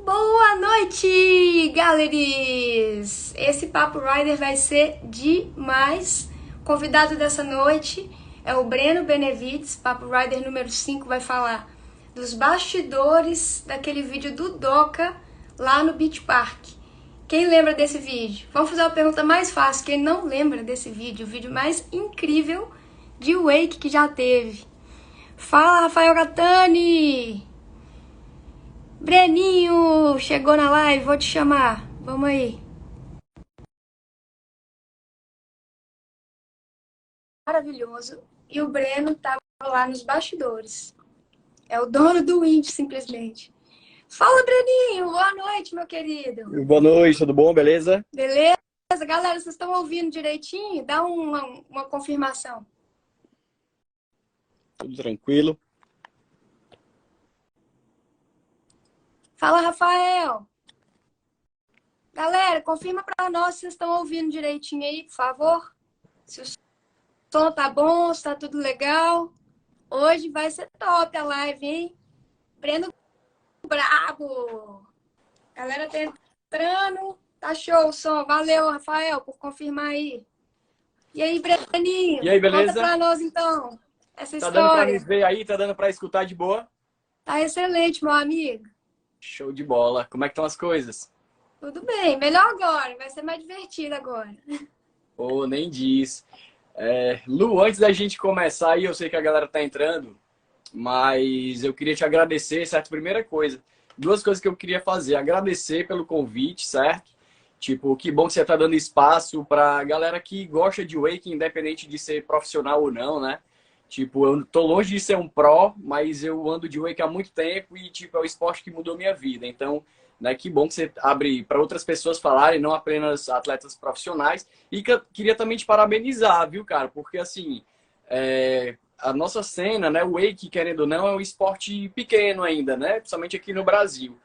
Boa noite, galeries! Esse Papo Rider vai ser demais. O convidado dessa noite é o Breno Benevides. Papo Rider número 5 vai falar dos bastidores daquele vídeo do Doca lá no Beach Park. Quem lembra desse vídeo? Vamos fazer uma pergunta mais fácil. Quem não lembra desse vídeo? O vídeo mais incrível de wake que já teve. Fala, Rafael Gatani! Breninho, chegou na live, vou te chamar. Vamos aí. Maravilhoso. E o Breno tava lá nos bastidores. É o dono do Winch, simplesmente. Fala, Breninho. Boa noite, meu querido. Boa noite, tudo bom? Beleza? Beleza? Galera, vocês estão ouvindo direitinho? Dá uma confirmação. Tudo tranquilo. Fala, Rafael. Galera, confirma pra nós se vocês estão ouvindo direitinho aí, por favor. Se o som tá bom, se tá tudo legal. Hoje vai ser top a live, hein? Breno brabo. Galera tá entrando. Tá show o som. Valeu, Rafael, por confirmar aí. E aí, Breninho? E aí, beleza? Conta pra nós, então, essa Tá dando pra história. nos ver aí? Tá dando pra escutar de boa? Tá excelente, meu amigo. Show de bola. Como é que estão as coisas? Tudo bem. Melhor agora. Vai ser mais divertido agora. Pô, nem diz. Lu, antes da gente começar aí, eu sei que a galera tá entrando, mas eu queria te agradecer, certo? Primeira coisa, duas coisas que eu queria fazer. Agradecer pelo convite, certo? Tipo, que bom que você tá dando espaço pra galera que gosta de wake, independente de ser profissional ou não, né? Tipo, eu tô longe de ser um pró, mas eu ando de wake há muito tempo e, tipo, é o esporte que mudou minha vida. Então, né, que bom que você abre para outras pessoas falarem, não apenas atletas profissionais. E que eu queria também te parabenizar, viu, cara? Porque, assim, a nossa cena, né, o wake, querendo ou não, é um esporte pequeno ainda, né? Principalmente aqui no Brasil.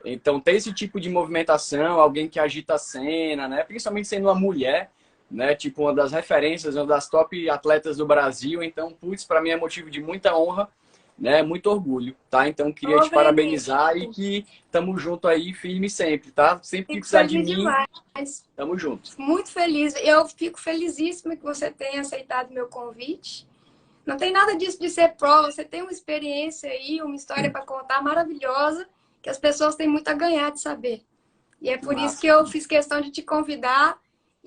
Então, ter esse tipo de movimentação, alguém que agita a cena, né? Principalmente sendo uma mulher, né? Tipo, uma das referências, uma das top atletas do Brasil. Então, putz, para mim é motivo de muita honra, né? Muito orgulho, tá? Então, queria te Breninho, parabenizar e que tamo junto aí, firme sempre, tá? Sempre que fico precisar de feliz mim, demais. tamo junto. Muito feliz. Eu fico felizíssima que você tenha aceitado meu convite. Não tem nada disso de ser pró. Você tem uma experiência aí, uma história para contar maravilhosa, que as pessoas têm muito a ganhar de saber. E é por isso Massa. que eu fiz questão de te convidar.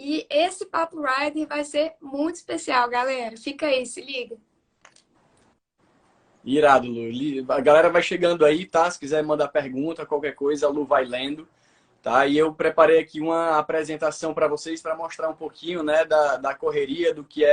E esse Papo Rider vai ser muito especial, galera. Fica aí, se liga. Irado, Lu. A galera vai chegando aí, tá? Se quiser mandar pergunta, qualquer coisa, a Lu vai lendo. Tá? E eu preparei aqui uma apresentação para vocês para mostrar um pouquinho, né, da correria, do que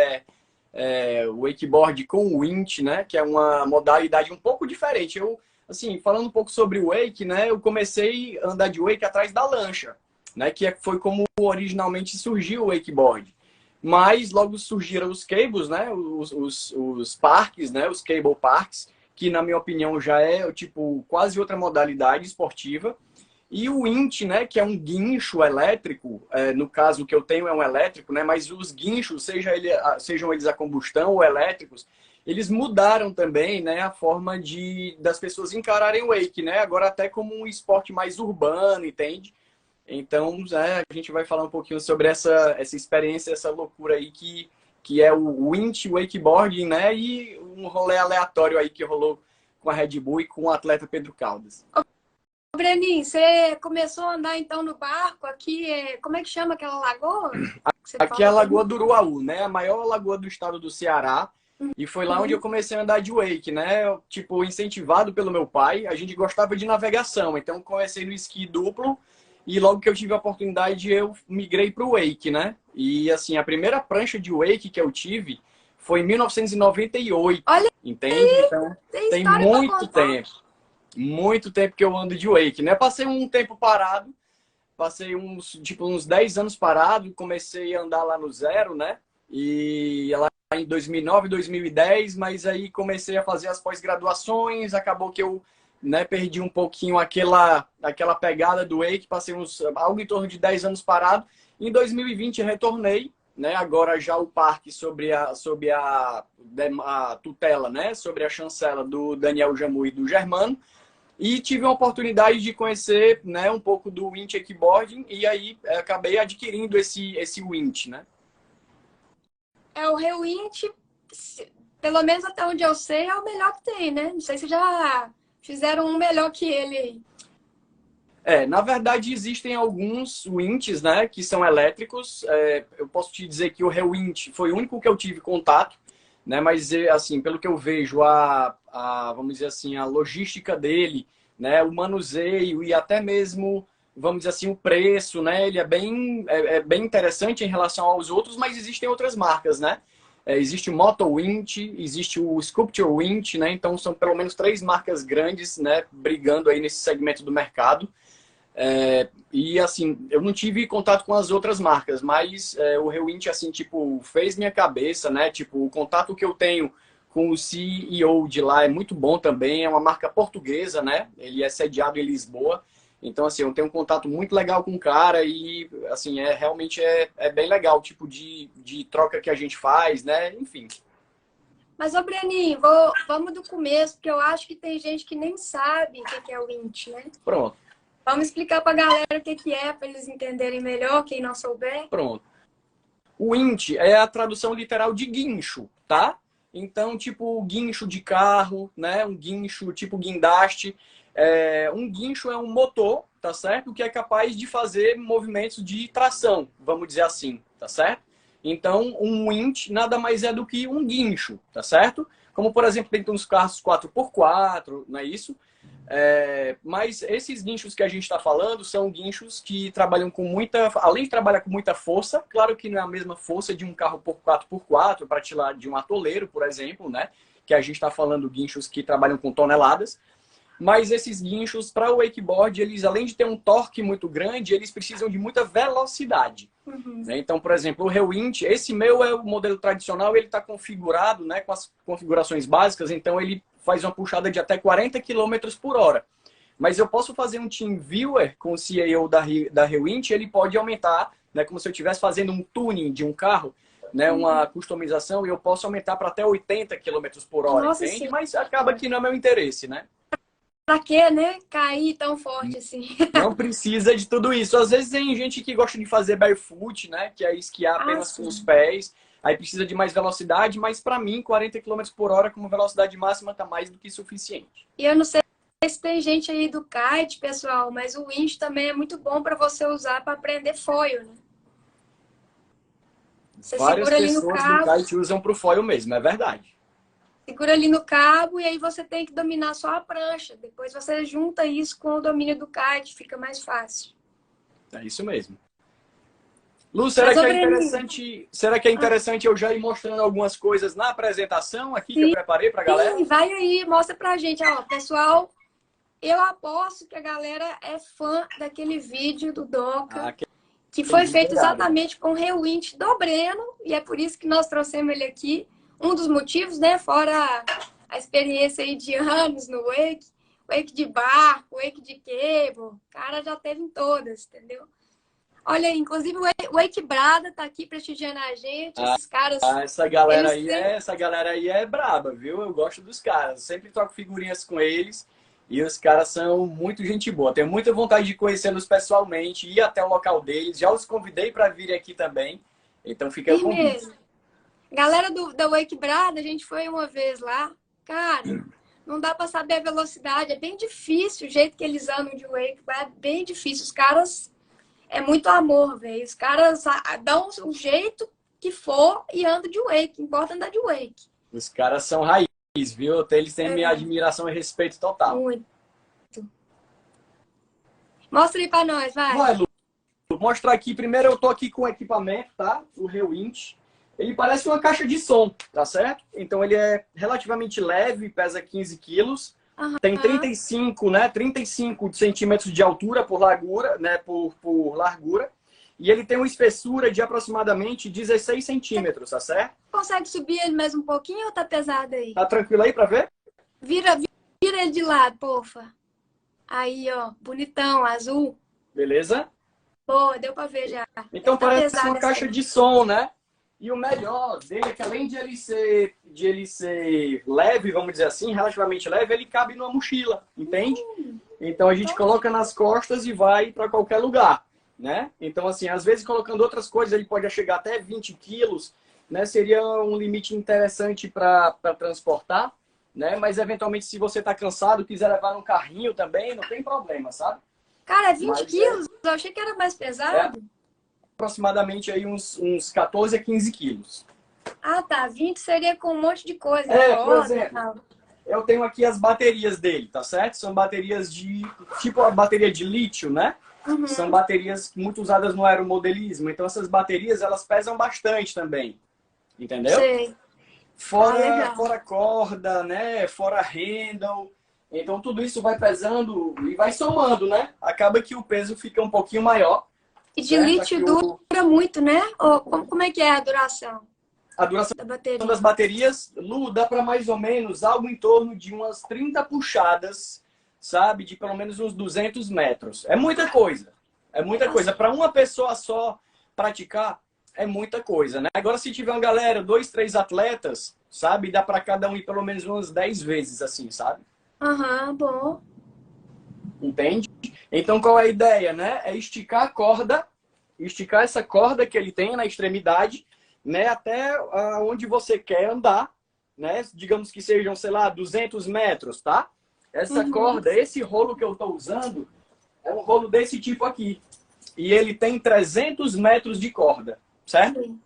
o wakeboard com winch, né, que é uma modalidade um pouco diferente. Eu, assim, falando um pouco sobre o wake, né, eu comecei a andar de wake atrás da lancha, né, que foi como originalmente surgiu o wakeboard. Mas logo surgiram os cables, né, os parques, né, os cable parks, que na minha opinião já é tipo quase outra modalidade esportiva. E o winch, né, que é um guincho elétrico, no caso o que eu tenho é um elétrico, né, mas os guinchos, sejam eles a combustão ou elétricos, eles mudaram também, né, a forma das pessoas encararem o wake, né, agora até como um esporte mais urbano, entende? Então, a gente vai falar um pouquinho sobre essa experiência, essa loucura aí que é o winch wakeboarding, né, e um rolê aleatório aí que rolou com a Red Bull e com o atleta Pedro Caldas. Breninho, você começou a andar então no barco aqui, como é que chama aquela lagoa? Que você Aqui é a falou? Lagoa do Uruaú, né? A maior lagoa do estado do Ceará. E foi lá onde eu comecei a andar de wake, né? Tipo, incentivado pelo meu pai. A gente gostava de navegação, então comecei no esqui duplo. E logo que eu tive a oportunidade, eu migrei para o wake, né? E assim, a primeira prancha de wake que eu tive foi em 1998, Olha entende? Então, tem tem história para contar. muito tempo que eu ando de wake, né? Passei um tempo parado, passei uns 10 anos parado, comecei a andar lá no zero, né? E lá em 2009, 2010, mas aí comecei a fazer as pós-graduações, acabou que eu, né, perdi um pouquinho aquela pegada do wake, passei algo em torno de 10 anos parado. Em 2020 retornei, né? Agora já o parque sob a tutela, né? Sobre a chancela do Daniel Jamu e do Germano. E tive a oportunidade de conhecer, né, um pouco do winch wakeboarding e aí acabei adquirindo esse winch, né? É o Rewint, pelo menos até onde eu sei, é o melhor que tem, né? Não sei se já fizeram um melhor que ele aí. Na verdade existem alguns winches, né, que são elétricos. Eu posso te dizer que o Rewinch foi o único que eu tive contato, né, mas assim, pelo que eu vejo, vamos dizer assim, a logística dele, né, o manuseio e até mesmo, vamos dizer assim, o preço, né, ele é bem interessante em relação aos outros, mas existem outras marcas, né? Existe o Moto Winch, existe o Sculpture Winch, né? Então são pelo menos 3 marcas grandes, né, brigando aí nesse segmento do mercado. E assim, eu não tive contato com as outras marcas, mas o Rewinch, assim, tipo, fez minha cabeça, né? Tipo, o contato que eu tenho com o CEO de lá é muito bom também, é uma marca portuguesa, né? Ele é sediado em Lisboa. Então, assim, eu tenho um contato muito legal com o cara e, assim, realmente é bem legal o tipo de troca que a gente faz, né? Enfim. Mas, ô Breninho, vamos do começo, porque eu acho que tem gente que nem sabe o que é o Winch, né? Pronto, Vamos explicar pra galera o que é, para eles entenderem melhor, quem não souber. pronto. O winch é a tradução literal de guincho, tá? Então, tipo, guincho de carro, né? Um guincho tipo guindaste. Um guincho é um motor, tá certo? Que é capaz de fazer movimentos de tração, vamos dizer assim, tá certo? Então, um winch nada mais é do que um guincho, tá certo? Como, por exemplo, tem uns carros 4x4, não é isso? Mas esses guinchos que a gente está falando são guinchos que trabalham com muita... Além de trabalhar com muita força, claro que não é a mesma força de um carro por 4x4 para tirar de um atoleiro, por exemplo, né? Que a gente está falando guinchos que trabalham com toneladas. Mas esses guinchos, para o wakeboard, eles, além de ter um torque muito grande, eles precisam de muita velocidade. Né? Então, por exemplo, o Rewinch, esse meu é o modelo tradicional, ele está configurado, né, com as configurações básicas, então ele faz uma puxada de até 40 km por hora. Mas eu posso fazer um Team Viewer com o CEO da Rewinch, ele pode aumentar, né, como se eu estivesse fazendo um tuning de um carro, né, uma customização, e eu posso aumentar para até 80 km por hora, Nossa entende? Senhora. Mas acaba que não é meu interesse, né? Pra quê, né? Cair tão forte assim. Não precisa de tudo isso. Às vezes tem gente que gosta de fazer barefoot, né? Que é esquiar Ah, apenas com sim. os pés. Aí precisa de mais velocidade, mas para mim, 40 km por hora como velocidade máxima tá mais do que suficiente. E eu não sei se tem gente aí do kite, pessoal, mas o winch também é muito bom para você usar para prender foil, né? Você Várias segura ali no pessoas do cabo, kite usam pro foil mesmo, é verdade. segura ali no cabo e aí você tem que dominar só a prancha. Depois você junta isso com o domínio do kite, fica mais fácil. É isso mesmo. Lu, Mas, ô Breninho, será que é interessante eu já ir mostrando algumas coisas na apresentação aqui que eu preparei pra galera? sim, vai aí, mostra pra gente. Ó, pessoal, eu aposto que a galera é fã daquele vídeo do Doca, que foi feito exatamente com o Rewinch do Breno, e é por isso que nós trouxemos ele aqui. Um dos motivos, né, fora a experiência aí de anos no wake, wake de barco, wake de cable, o cara já teve em todas, entendeu? Olha aí, inclusive o Wake Brada tá aqui prestigiando a gente, esses caras, eles têm... Essa galera aí é braba, viu? Eu gosto dos caras. Sempre troco figurinhas com eles e os caras são muito gente boa. Tenho muita vontade de conhecê-los pessoalmente, ir até o local deles. Já os convidei para vir aqui também. Então fica aí o convite. mesmo. Galera da Wake Brada, a gente foi uma vez lá. Cara, não dá para saber a velocidade. É bem difícil o jeito que eles andam de Wake. É bem difícil. Os caras... É muito amor, velho. Os caras dão o jeito que for e andam de Wake. Importa andar de Wake. Os caras são raiz, viu? Eles têm minha admiração e respeito total. Muito. Mostra aí pra nós, vai. Vai, Lu. Vou mostrar aqui. Primeiro eu tô aqui com o equipamento, tá? O Rewinch. Ele parece uma caixa de som, tá certo? Então ele é relativamente leve, pesa 15 quilos. Tem 35, né? 35 centímetros de altura por largura, né? Por largura. E ele tem uma espessura de aproximadamente 16 centímetros, tá certo? Consegue subir ele mais um pouquinho ou tá pesado aí? Tá tranquilo aí pra ver? Vira ele de lado, pofa. Aí, ó. Bonitão, azul. Beleza? Boa, deu pra ver já. Então Tá parece pesado uma caixa assim. de som, né? E o melhor dele é que além de ele ser leve, vamos dizer assim, relativamente leve, ele cabe numa mochila, entende? Então a gente coloca nas costas e vai para qualquer lugar, né? Então assim, às vezes colocando outras coisas, ele pode chegar até 20 quilos, né? Seria um limite interessante para transportar, né? Mas eventualmente se você está cansado, quiser levar no carrinho também, não tem problema, sabe? Cara, é 20 Mas quilos? Eu achei que era mais é pesado. aproximadamente aí uns 14 a 15 quilos. Ah, tá. 20 seria com um monte de coisa, Por corda e exemplo, tal. eu tenho aqui as baterias dele, tá certo? São baterias tipo a bateria de lítio, né? São Uhum. baterias muito usadas no aeromodelismo. Então essas baterias, elas pesam bastante também, entendeu? Sei. Ah, legal. Fora corda, né? Fora handle. Então tudo isso vai pesando e vai somando, né? Acaba que o peso fica um pouquinho maior, E de certo? lítio Aqui dura muito, né? Ou como é que é a duração a duração da das bateria? baterias, Lu, dá para mais ou menos algo em torno de umas 30 puxadas, sabe? De pelo menos uns 200 metros. É muita coisa. É muita coisa. Nossa. Para uma pessoa só praticar, é muita coisa, né? Agora, se tiver uma galera, dois, três atletas, sabe? Dá para cada um ir pelo menos umas 10 vezes, assim, sabe? Aham, bom. Entende? Então, qual é a ideia, né? É esticar a corda, esticar essa corda que ele tem na extremidade, né? Até onde você quer andar, né? Digamos que sejam, sei lá, 200 metros, tá? Essa Uhum. corda, esse rolo que eu estou usando, é um rolo desse tipo aqui. E ele tem 300 metros de corda, certo? Sim.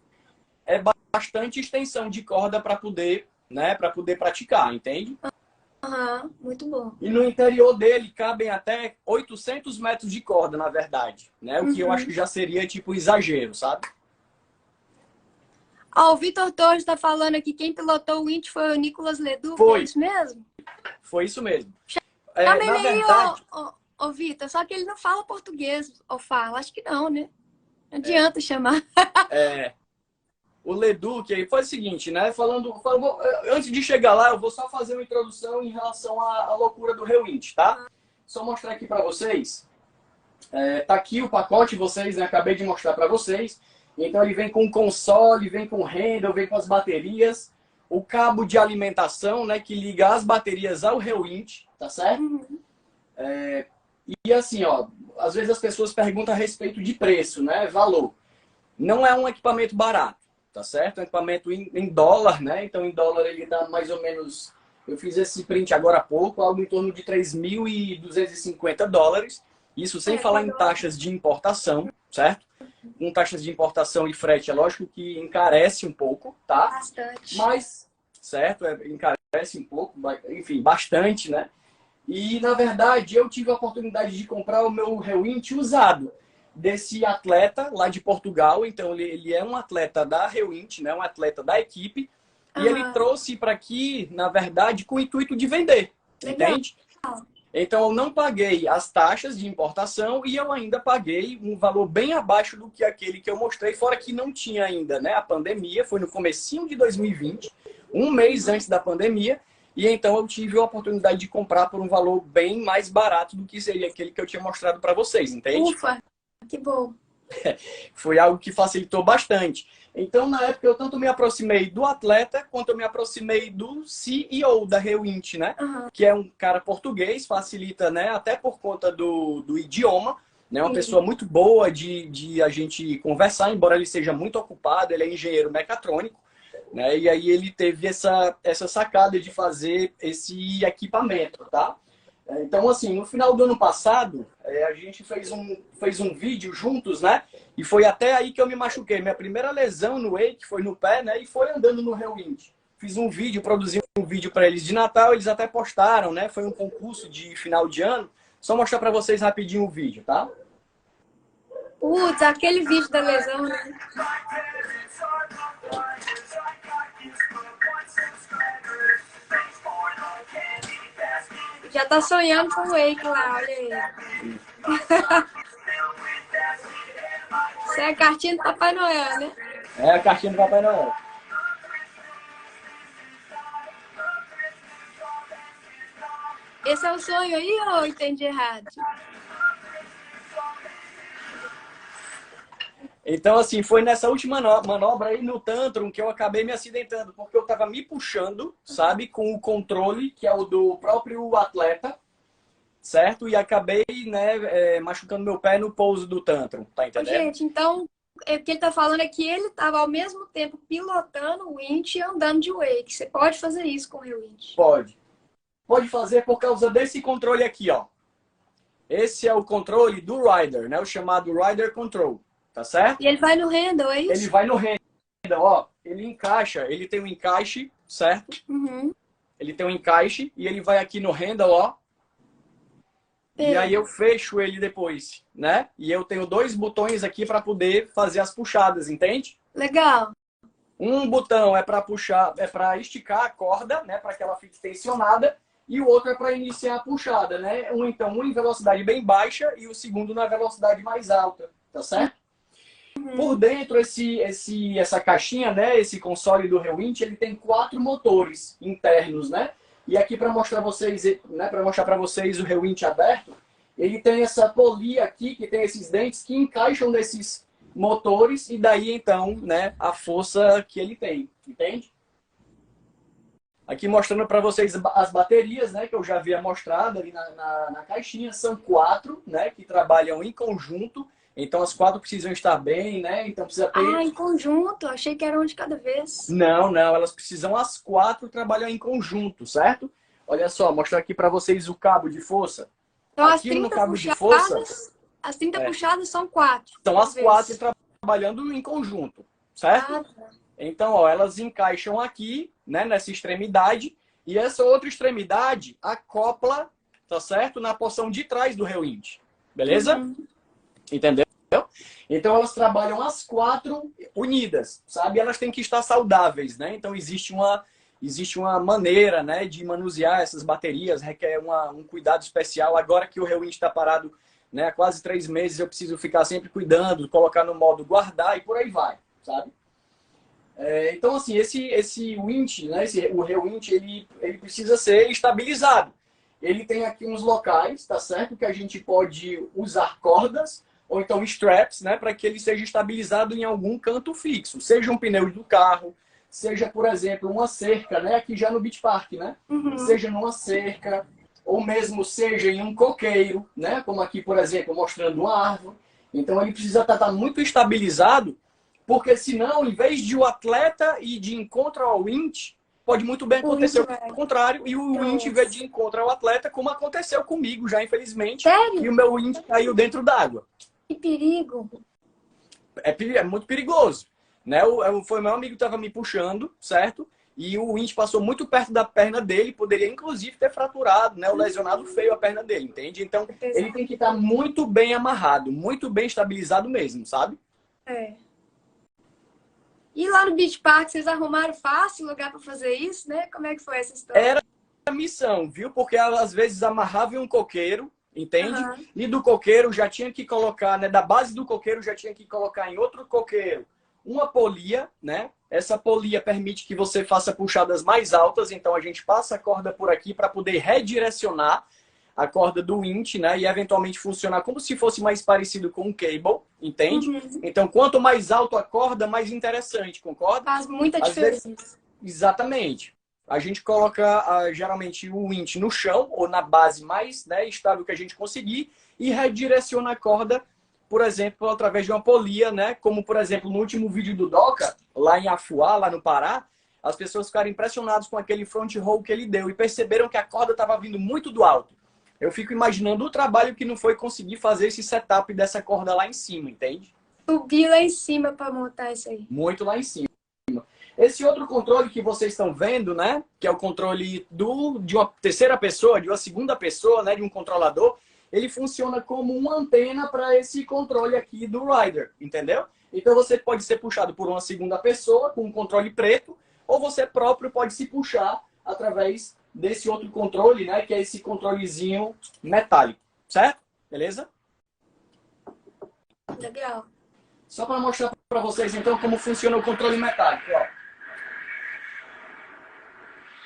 É bastante extensão de corda para poder, né? Para poder praticar, entende? Aham, muito bom. E no interior dele cabem até 800 metros de corda, na verdade. Né? O que eu acho que Uhum. já seria tipo exagero, sabe? Ó, o Vitor Torres está falando aqui, quem pilotou o Indy foi o Nicolas Leduc, é Foi, isso mesmo? foi isso mesmo. Chama ele Na aí, verdade, ô Vitor, só que ele não fala português, ou fala? Acho que não, né? Não adianta chamar. o Leduc aí foi o seguinte, né? Antes de chegar lá, eu vou só fazer uma introdução em relação à loucura do Rewind, tá? Só mostrar aqui para vocês. Tá aqui o pacote, vocês, né? Acabei de mostrar para vocês. Então ele vem com console, vem com handle, vem com as baterias, o cabo de alimentação, né? Que liga as baterias ao Rewind, tá certo? Uhum. E assim, ó, às vezes as pessoas perguntam a respeito de preço, né? Valor. Não é um equipamento barato, tá certo? É um equipamento em dólar, né? Então em dólar ele dá mais ou menos. Eu fiz esse print agora há pouco, algo em torno de 3.250 dólares. Isso sem É, falar em quando... taxas de importação, certo? Com taxas de importação e frete, é lógico que encarece um pouco, tá? Bastante. Mas, certo? Encarece um pouco, enfim, bastante, né? E, na verdade, eu tive a oportunidade de comprar o meu Rewind usado desse atleta lá de Portugal. Então, ele é um atleta da Rewind, né? Um atleta da equipe. E ele Aham, trouxe para aqui, na verdade, com o intuito de vender, legal. entende? Então, eu não paguei as taxas de importação e eu ainda paguei um valor bem abaixo do que aquele que eu mostrei, fora que não tinha ainda, né? A pandemia foi no comecinho de 2020, um mês antes da pandemia, e então eu tive a oportunidade de comprar por um valor bem mais barato do que seria aquele que eu tinha mostrado para vocês, entende? Ufa, que bom. Foi algo que facilitou bastante. Então, na época, eu tanto me aproximei do atleta, quanto eu me aproximei do CEO da Rewind, né? Aham, Que é um cara português, facilita, né? Até por conta do idioma, né? Uma pessoa sim. muito boa de a gente conversar, embora ele seja muito ocupado, ele é engenheiro mecatrônico, né? E aí ele teve essa sacada de fazer esse equipamento, tá? Então, assim, no final do ano passado, a gente fez um vídeo juntos, né? E foi até aí que eu me machuquei. Minha primeira lesão no wake foi no pé, né? E foi andando no Rewind. Fiz um vídeo, produzi um vídeo para eles de Natal, eles até postaram, né? Foi um concurso de final de ano. Só mostrar para vocês rapidinho o vídeo, tá? Putz, aquele vídeo da lesão, né? Já tá sonhando com o Wake lá, olha aí. Isso é a cartinha do Papai Noel, né? É a cartinha do Papai Noel. Esse é o sonho aí ou eu entendi errado? Então, assim, foi nessa última manobra aí no Tantrum que eu acabei me acidentando, porque eu tava me puxando, sabe, com o controle, que é o do próprio atleta, certo? E acabei, né, machucando meu pé no pouso do Tantrum, tá Ô, entendendo? gente, então, o que ele tá falando é que ele tava ao mesmo tempo pilotando o winch e andando de wake. Você pode fazer isso com o winch. Pode. Pode fazer por causa desse controle aqui, ó. Esse é o controle do rider, né? O chamado rider control, tá certo? E ele vai no handle, é Ele isso? vai no handle, ó. Ele encaixa, ele tem um encaixe, certo? Uhum. Ele tem um encaixe e ele vai aqui no handle, ó. E aí eu fecho ele depois, né? E eu tenho dois botões aqui para poder fazer as puxadas, entende? Legal. Um botão é para puxar, é para esticar a corda, né, para que ela fique tensionada, e o outro é para iniciar a puxada, né? Um em velocidade bem baixa e o segundo na velocidade mais alta, tá certo? Por dentro essa caixinha, né, esse console do Rewinch, ele tem 4 motores internos, né? E aqui para mostrar vocês, né, para mostrar para vocês o Rewinch aberto, ele tem essa polia aqui que tem esses dentes que encaixam nesses motores e daí então, né, a força que ele tem, entende? Aqui mostrando para vocês as baterias, né, que eu já havia mostrado ali na caixinha, são 4, né, que trabalham em conjunto. Então as 4 precisam estar bem, né? Então precisa ter. Ah, em conjunto. Achei que era um de cada vez. Não, elas precisam as 4 trabalhar em conjunto, certo? Olha só, mostrar aqui para vocês o cabo de força. Então Aqui no cabo de força, as 30 puxadas são 4. são as 4 trabalhando em conjunto, certo? Ah, tá. Então, ó, elas encaixam aqui, né, nessa extremidade, e essa outra extremidade acopla, tá certo? Na porção de trás do Rewinch. Beleza? Uhum. Entendeu? Então elas trabalham as 4 unidas, sabe? Elas têm que estar saudáveis, né? Então existe uma maneira, né, de manusear essas baterias, requer um cuidado especial. Agora que o Rewinch está parado, né, há quase 3 meses, eu preciso ficar sempre cuidando, colocar no modo guardar e por aí vai, sabe? Então, assim, esse winch, né, o Rewinch, ele precisa ser estabilizado. Ele tem aqui uns locais, tá certo? Que a gente pode usar cordas ou então straps, né, para que ele seja estabilizado em algum canto fixo. Seja um pneu do carro, seja, por exemplo, uma cerca, né, aqui já no Beach Park, né? Uhum. Seja numa cerca, ou mesmo seja em um coqueiro, né, como aqui, por exemplo, mostrando uma árvore. Então ele precisa estar muito estabilizado, porque senão, em vez de o atleta ir de encontro ao winch, pode muito bem acontecer o contrário, e o winch vir de encontro ao atleta, como aconteceu comigo já, infelizmente. Sério? E o meu winch caiu dentro d'água. Que perigo. É muito perigoso, né? Foi o meu amigo que estava me puxando, certo? E o winch passou muito perto da perna dele, poderia inclusive ter fraturado, né? Ou lesionado feio a perna dele, entende? Então, ele tem que estar muito bem amarrado, muito bem estabilizado mesmo, sabe? É. E lá no Beach Park, vocês arrumaram fácil lugar para fazer isso, né? Como é que foi essa história? Era a missão, viu? Porque às vezes amarrava em um coqueiro, entende? Uhum. E do coqueiro já tinha que colocar, né? Da base do coqueiro já tinha que colocar em outro coqueiro uma polia, né? Essa polia permite que você faça puxadas mais altas, então a gente passa a corda por aqui para poder redirecionar a corda do winch, né? E eventualmente funcionar como se fosse mais parecido com um cable, entende? Uhum. Então, quanto mais alto a corda, mais interessante, concorda? Faz muita Às diferença. vezes, exatamente. A gente coloca geralmente o winch no chão ou na base mais, né, estável que a gente conseguir e redireciona a corda, por exemplo, através de uma polia, né? Como, por exemplo, no último vídeo do Doca, lá em Afuá, lá no Pará, as pessoas ficaram impressionadas com aquele front roll que ele deu e perceberam que a corda estava vindo muito do alto. Eu fico imaginando o trabalho que não foi conseguir fazer esse setup dessa corda lá em cima, entende? Subir lá em cima para montar isso aí. Muito lá em cima. Esse outro controle que vocês estão vendo, né? Que é o controle de uma terceira pessoa, de uma segunda pessoa, né? De um controlador. Ele funciona como uma antena para esse controle aqui do rider, entendeu? Então você pode ser puxado por uma segunda pessoa com um controle preto, ou você próprio pode se puxar através desse outro controle, né? Que é esse controlezinho metálico, certo? Beleza? Legal. Só para mostrar para vocês, então, como funciona o controle metálico, ó.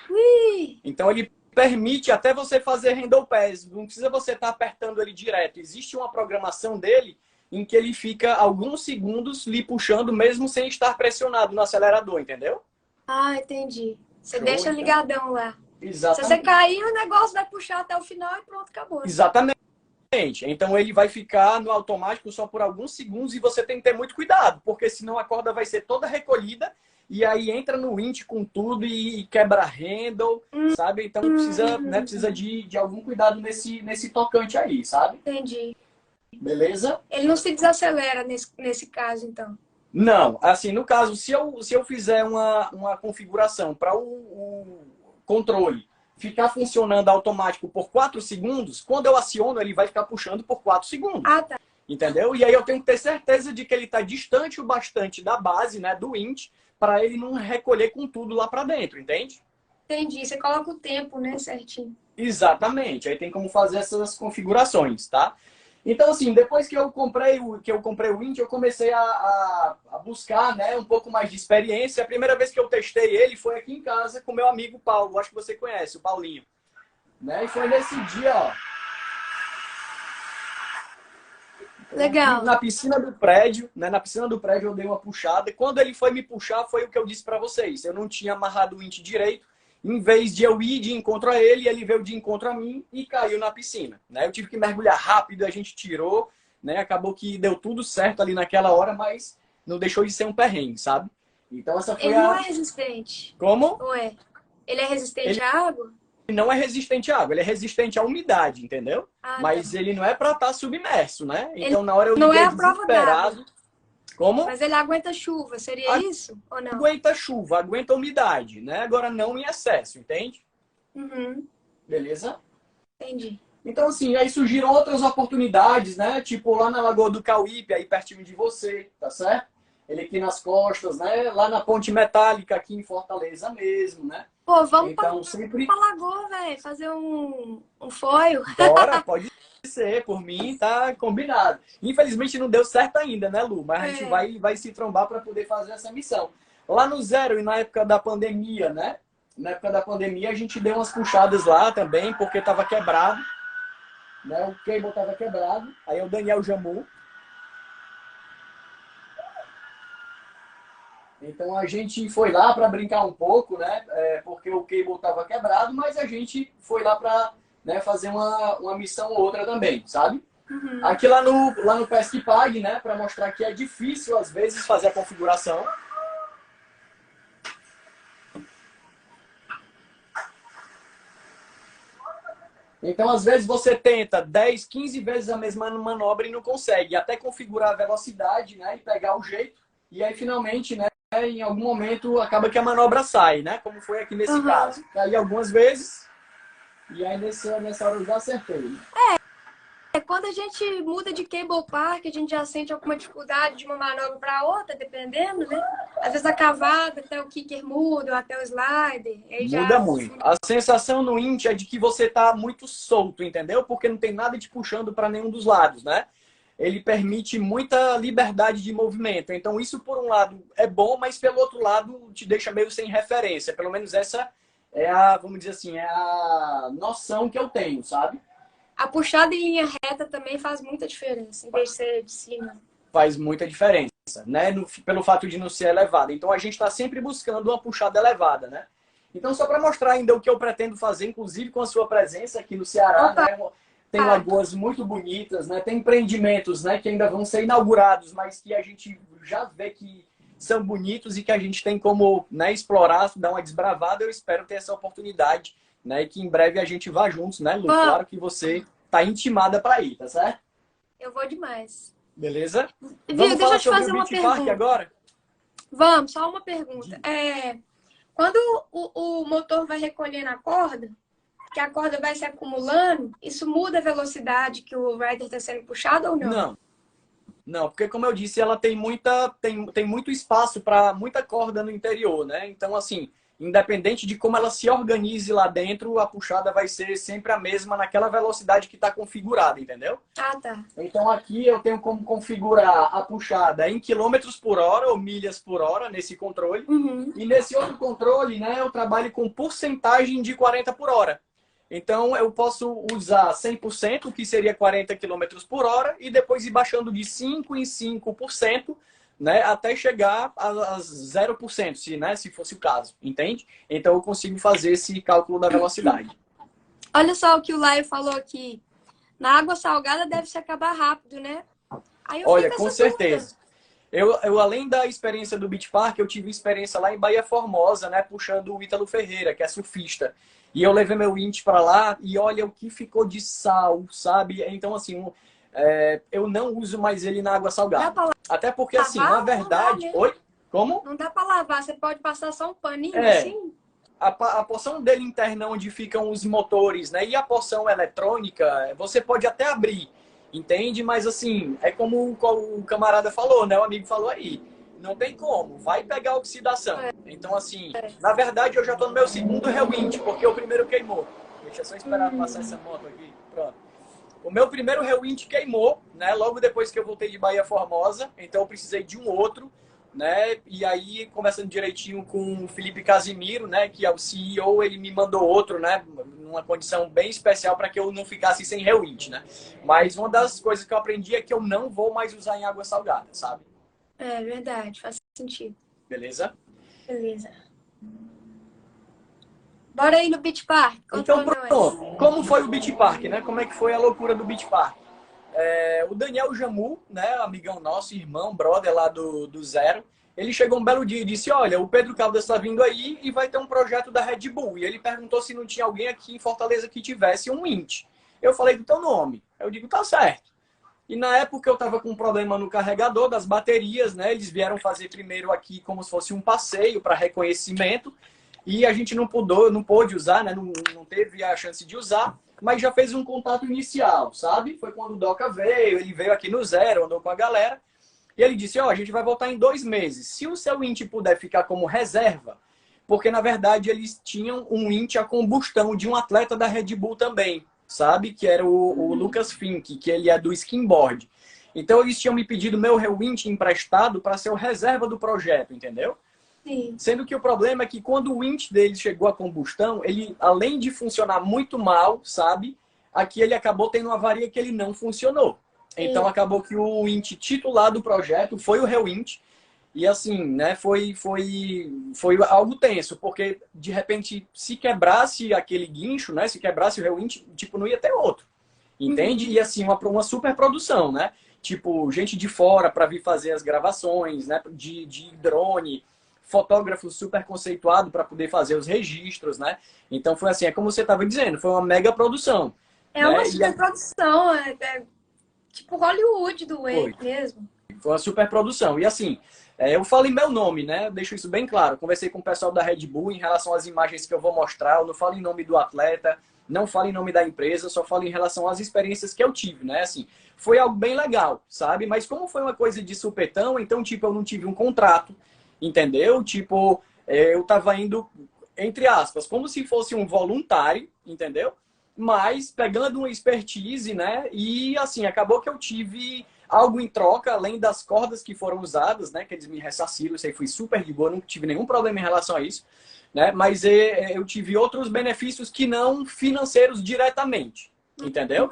Ui! Então, ele permite até você fazer handle pass. Não precisa você estar apertando ele direto. Existe uma programação dele em que ele fica alguns segundos lhe puxando, mesmo sem estar pressionado no acelerador, entendeu? Ah, entendi. Você Show, deixa então. ligadão lá. Se você Exatamente. cair, o negócio vai puxar até o final e pronto, acabou. Exatamente. Então ele vai ficar no automático só por alguns segundos e você tem que ter muito cuidado, porque senão a corda vai ser toda recolhida e aí entra no winch com tudo e quebra handle, sabe? Então precisa, né, precisa de algum cuidado nesse tocante aí, sabe? Entendi. Beleza? Ele não se desacelera nesse caso, então. Não, assim, no caso, se eu fizer uma configuração para o controle ficar funcionando automático por 4 segundos, quando eu aciono, ele vai ficar puxando por 4 segundos. Ah, tá. Entendeu? E aí eu tenho que ter certeza de que ele está distante o bastante da base, né, do winch, para ele não recolher com tudo lá para dentro, entende? Entendi. Você coloca o tempo, né, certinho. Exatamente. Aí tem como fazer essas configurações, tá? Então, assim, depois que eu comprei o winch, eu comecei a buscar, né, um pouco mais de experiência. A primeira vez que eu testei ele foi aqui em casa com meu amigo Paulo. Acho que você conhece, o Paulinho. Né? E foi nesse dia, ó. Legal. Na piscina do prédio, né? Na piscina do prédio eu dei uma puxada. Quando ele foi me puxar, foi o que eu disse para vocês. Eu não tinha amarrado o winch direito. Em vez de eu ir de encontro a ele, ele veio de encontro a mim e caiu na piscina. Né? Eu tive que mergulhar rápido, a gente tirou, né? Acabou que deu tudo certo ali naquela hora, mas não deixou de ser um perrengue, sabe? Então essa foi Ele não é resistente. Como? Ou é? Ele é resistente Ele à água? não é resistente à água, ele é resistente à umidade, entendeu? Ah, mas tá. ele não é para estar submerso, né? Ele Então na hora eu não é liguei a prova d'água. desesperado. Como? Mas ele aguenta chuva, seria isso? Ou não? Aguenta chuva, aguenta umidade, né? Agora não em excesso, entende? Uhum. Beleza? Entendi. Então, assim, aí surgiram outras oportunidades, né? Tipo lá na Lagoa do Cauípe, aí pertinho de você, tá certo? Ele aqui nas costas, né? Lá na Ponte Metálica, aqui em Fortaleza mesmo, né? Pô, vamos Então, sempre... pra Lagoa, velho, fazer um foio. Bora, pode ser, por mim tá combinado. Infelizmente não deu certo ainda, né, Lu? Mas a gente vai se trombar para poder fazer essa missão. Lá no Zero e na época da pandemia, né? Na época da pandemia a gente deu umas puxadas lá também, porque tava quebrado. Né? O cable tava quebrado. Aí o Daniel Jamu. Então a gente foi lá para brincar um pouco, né? Porque o cable estava quebrado, mas a gente foi lá para, né, fazer uma missão ou outra também, sabe? Uhum. Aqui lá no Pesque Pague, né? Para mostrar que é difícil às vezes fazer a configuração. Então, às vezes, você tenta 10, 15 vezes a mesma manobra e não consegue. Até configurar a velocidade, né? E pegar o jeito. E aí, finalmente, né? Em algum momento, acaba que a manobra sai, né? Como foi aqui nesse caso. Caí algumas vezes. E aí, nessa hora, eu já acertei. Quando a gente muda de cable park, a gente já sente alguma dificuldade de uma manobra para outra, dependendo, né? Às vezes a cavada, até o kicker muda, ou até o slider. Aí Muda já... muito. A sensação no winch é de que você tá muito solto, entendeu? Porque não tem nada te puxando para nenhum dos lados, né? Ele permite muita liberdade de movimento. Então, isso, por um lado, é bom, mas pelo outro lado, te deixa meio sem referência. Pelo menos essa é a, vamos dizer assim, é a noção que eu tenho, sabe? A puxada em linha reta também faz muita diferença, em vez de ser de cima. Faz muita diferença, né? Pelo fato de não ser elevada. Então, a gente está sempre buscando uma puxada elevada, né? Então, só para mostrar ainda o que eu pretendo fazer, inclusive com a sua presença aqui no Ceará, né? Tem lagoas muito bonitas, né? Tem empreendimentos, né, que ainda vão ser inaugurados, mas que a gente já vê que são bonitos e que a gente tem como, né, explorar, dar uma desbravada. Eu espero ter essa oportunidade, né? E que em breve a gente vá juntos, né, Lu? Claro que você tá intimada para ir, tá certo? Eu vou demais. Beleza? Viu, deixa eu te fazer uma pergunta. Agora? Vamos, só uma pergunta. Quando o motor vai recolhendo a corda, que a corda vai se acumulando, isso muda a velocidade que o rider está sendo puxado ou não? Não, porque como eu disse, ela tem muito espaço para muita corda no interior, né? Então, assim, independente de como ela se organize lá dentro, a puxada vai ser sempre a mesma naquela velocidade que está configurada, entendeu? Ah, tá. Então aqui eu tenho como configurar a puxada em quilômetros por hora ou milhas por hora nesse controle. Uhum. E nesse outro controle, né, eu trabalho com porcentagem de 40 por hora. Então, eu posso usar 100%, que seria 40 quilômetros por hora, e depois ir baixando de 5 em 5%, né, até chegar a 0%, se fosse o caso, entende? Então, eu consigo fazer esse cálculo da velocidade. Olha só o que o Laio falou aqui. Na água salgada deve se acabar rápido, né? Aí eu fiquei Olha, com com essa dúvida. certeza. Eu, além da experiência do Beach Park, eu tive experiência lá em Bahia Formosa, né? Puxando o Ítalo Ferreira, que é surfista. E eu levei meu winch para lá e olha o que ficou de sal, sabe? Então, assim, eu não uso mais ele na água Dá salgada. pra Até porque, assim, na lavar? Não dá, verdade... né? Oi? Como? Não dá pra lavar. Você pode passar só um paninho É, assim? a porção dele interna onde ficam os motores, né? E a porção eletrônica, você pode até abrir, entende? Mas assim, é como o camarada falou, né? O amigo falou aí. Não tem como, vai pegar oxidação. Então, assim, na verdade, eu já estou no meu segundo rewind, porque o primeiro queimou. Deixa eu só esperar passar essa moto aqui. Pronto. O meu primeiro rewind queimou, né? Logo depois que eu voltei de Bahia Formosa, então eu precisei de um outro, né? E aí, conversando direitinho com o Felipe Casimiro, né? Que é o CEO, ele me mandou outro, né? Numa condição bem especial para que eu não ficasse sem rewind, né? Mas uma das coisas que eu aprendi é que eu não vou mais usar em água salgada, sabe? É verdade, faz sentido. Beleza? Beleza. Bora aí no Beach Park. Conta Então, pra nós. pronto. Como foi o Beach Park, né? Como é que foi a loucura do Beach Park? O Daniel Jamu, né, amigão nosso, irmão, brother lá do Zero, ele chegou um belo dia e disse, olha, o Pedro Caldas está vindo aí e vai ter um projeto da Red Bull. E ele perguntou se não tinha alguém aqui em Fortaleza que tivesse um Int. Eu falei do teu nome. Eu digo, tá certo. E na época eu estava com um problema no carregador das baterias, né? Eles vieram fazer primeiro aqui como se fosse um passeio para reconhecimento. E a gente não pôde usar, né? Não teve a chance de usar, mas já fez um contato inicial, sabe? Foi quando o Doca veio, ele veio aqui no Zero, andou com a galera, e ele disse, ó, a gente vai voltar em 2 meses. Se o seu Int puder ficar como reserva, porque na verdade eles tinham um Int a combustão de um atleta da Red Bull também, sabe? Que era o Lucas Fink, que ele é do skimboard. Então eles tinham me pedido meu Rewind emprestado para ser o reserva do projeto, entendeu? Sim. Sendo que o problema é que quando o winch dele chegou à combustão, ele, além de funcionar muito mal, sabe? Aqui ele acabou tendo uma avaria que ele não funcionou. Então acabou que o winch titular do projeto foi o Rewinch. E assim, né, foi algo tenso, porque de repente, se quebrasse aquele guincho, né? Se quebrasse o Rewinch, tipo, não ia ter outro. Entende? E assim, uma super produção, né? Tipo, gente de fora para vir fazer as gravações, né? De drone, fotógrafo super conceituado para poder fazer os registros, né? Então foi assim, é como você estava dizendo, foi uma mega produção. É Né? uma super produção, tipo Hollywood do Wake mesmo. Foi uma super produção. E assim, eu falo em meu nome, né? Eu deixo isso bem claro. Conversei com o pessoal da Red Bull em relação às imagens que eu vou mostrar. Eu não falo em nome do atleta, não falo em nome da empresa, só falo em relação às experiências que eu tive, né? Assim, foi algo bem legal, sabe? Mas como foi uma coisa de supetão, então, tipo, eu não tive um contrato, entendeu? Tipo, eu tava indo, entre aspas, como se fosse um voluntário, entendeu? Mas pegando uma expertise, né? E assim, acabou que eu tive algo em troca, além das cordas que foram usadas, né? Que eles me ressarciram, isso aí foi super de boa, não tive nenhum problema em relação a isso, né? Mas eu tive outros benefícios que não financeiros diretamente, entendeu?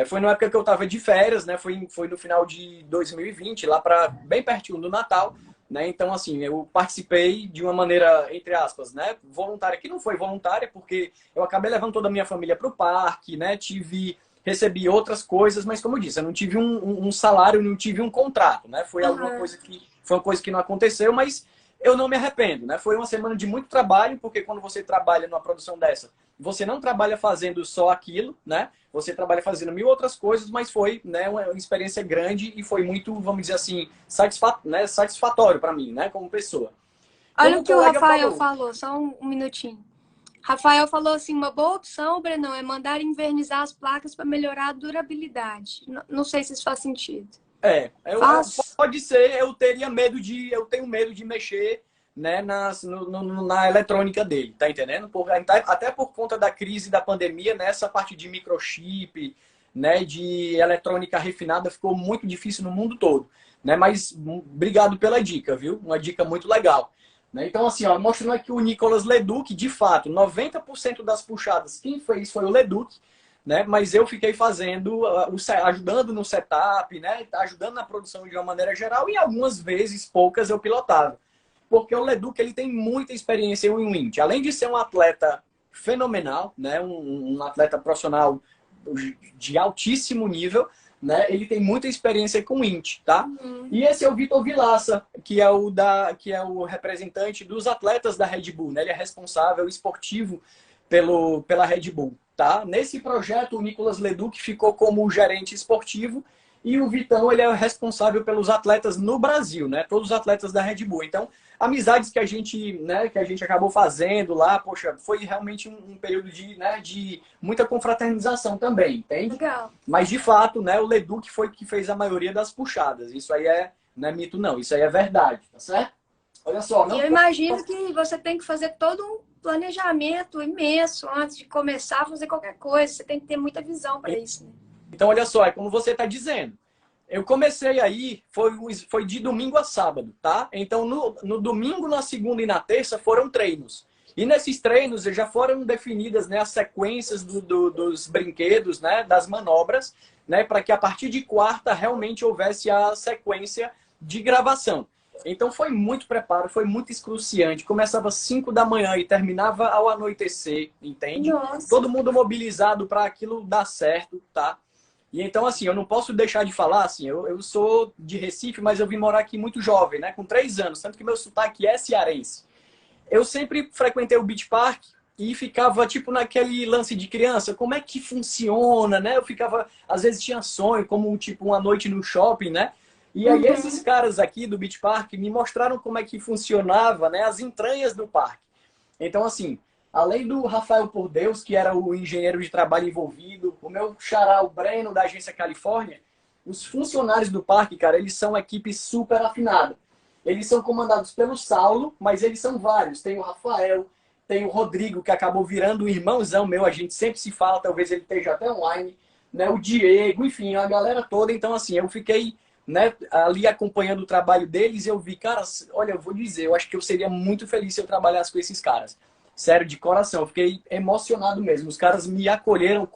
Foi na época que eu estava de férias, né? Foi no final de 2020, lá para bem pertinho do Natal, né? Então, assim, eu participei de uma maneira, entre aspas, né? Voluntária, que não foi voluntária, porque eu acabei levando toda a minha família para o parque, né? Recebi outras coisas, mas como eu disse, eu não tive um salário, não tive um contrato, né? Foi alguma coisa foi uma coisa que não aconteceu, mas eu não me arrependo, né? Foi uma semana de muito trabalho, porque quando você trabalha numa produção dessa, você não trabalha fazendo só aquilo, né? Você trabalha fazendo mil outras coisas, mas foi, né, uma experiência grande e foi muito, vamos dizer assim, satisfatório para mim, né, como pessoa. Olha o que o Rafael falou, só um minutinho. Rafael falou assim, uma boa opção, Brenão, é mandar invernizar as placas para melhorar a durabilidade. Não sei se isso faz sentido. Pode ser, eu tenho medo de mexer, né, na eletrônica dele, tá entendendo? Até por conta da crise da pandemia, nessa parte de microchip, né, de eletrônica refinada, ficou muito difícil no mundo todo, né? Mas obrigado pela dica, viu? Uma dica muito legal. Né? Então, assim, ó, mostrando aqui o Nicolas Leduc, de fato, 90% das puxadas quem fez foi o Leduc, né? Mas eu fiquei fazendo, ajudando no setup, né? Ajudando na produção de uma maneira geral e algumas vezes, poucas, eu pilotava. Porque o Leduc, ele tem muita experiência em wind. Além de ser um atleta fenomenal, né? Um atleta profissional de altíssimo nível, né? Ele tem muita experiência com wind, tá? E esse é o Vitor Vilaça, que é o representante dos atletas da Red Bull, né? Ele é responsável esportivo pela Red Bull, tá? Nesse projeto, o Nicolas Leduc ficou como gerente esportivo e o Vitão, ele é o responsável pelos atletas no Brasil, né? Todos os atletas da Red Bull. Então, amizades que a gente, né, que a gente acabou fazendo lá, poxa, foi realmente um período de, né, de muita confraternização também, entende? Legal. Mas, de fato, né, o Leduc foi que fez a maioria das puxadas. Isso aí não é mito, não. Isso aí é verdade, tá certo? Olha só. E eu imagino que você tem que fazer todo um planejamento imenso antes de começar a fazer qualquer coisa. Você tem que ter muita visão para isso, né? Então, olha só, é como você está dizendo. Eu comecei aí, foi de domingo a sábado, tá? Então, no domingo, na segunda e na terça foram treinos. E nesses treinos já foram definidas, né, as sequências dos brinquedos, né, das manobras, né, para que a partir de quarta realmente houvesse a sequência de gravação. Então foi muito preparo, foi muito excruciante. Começava às 5 da manhã e terminava ao anoitecer, entende? Nossa. Todo mundo mobilizado para aquilo dar certo, tá? E então, assim, eu não posso deixar de falar, assim, eu sou de Recife, mas eu vim morar aqui muito jovem, né? Com 3 anos, tanto que meu sotaque é cearense. Eu sempre frequentei o Beach Park e ficava, tipo, naquele lance de criança, como é que funciona, né? Eu ficava, às vezes tinha sonho, como, tipo, uma noite no shopping, né? E aí esses caras aqui do Beach Park me mostraram como é que funcionava, né, as entranhas do parque. Então, assim, além do Rafael Por Deus, que era o engenheiro de trabalho envolvido, o meu xará, o Breno, da Agência Califórnia, os funcionários do parque, cara, eles são uma equipe super afinada. Eles são comandados pelo Saulo, mas eles são vários. Tem o Rafael, tem o Rodrigo, que acabou virando um irmãozão meu, a gente sempre se fala, talvez ele esteja até online, né, o Diego, enfim, a galera toda. Então, assim, eu fiquei, né, ali acompanhando o trabalho deles e eu vi, cara, olha, eu vou dizer, eu acho que eu seria muito feliz se eu trabalhasse com esses caras. Sério, de coração, eu fiquei emocionado mesmo. Os caras me acolheram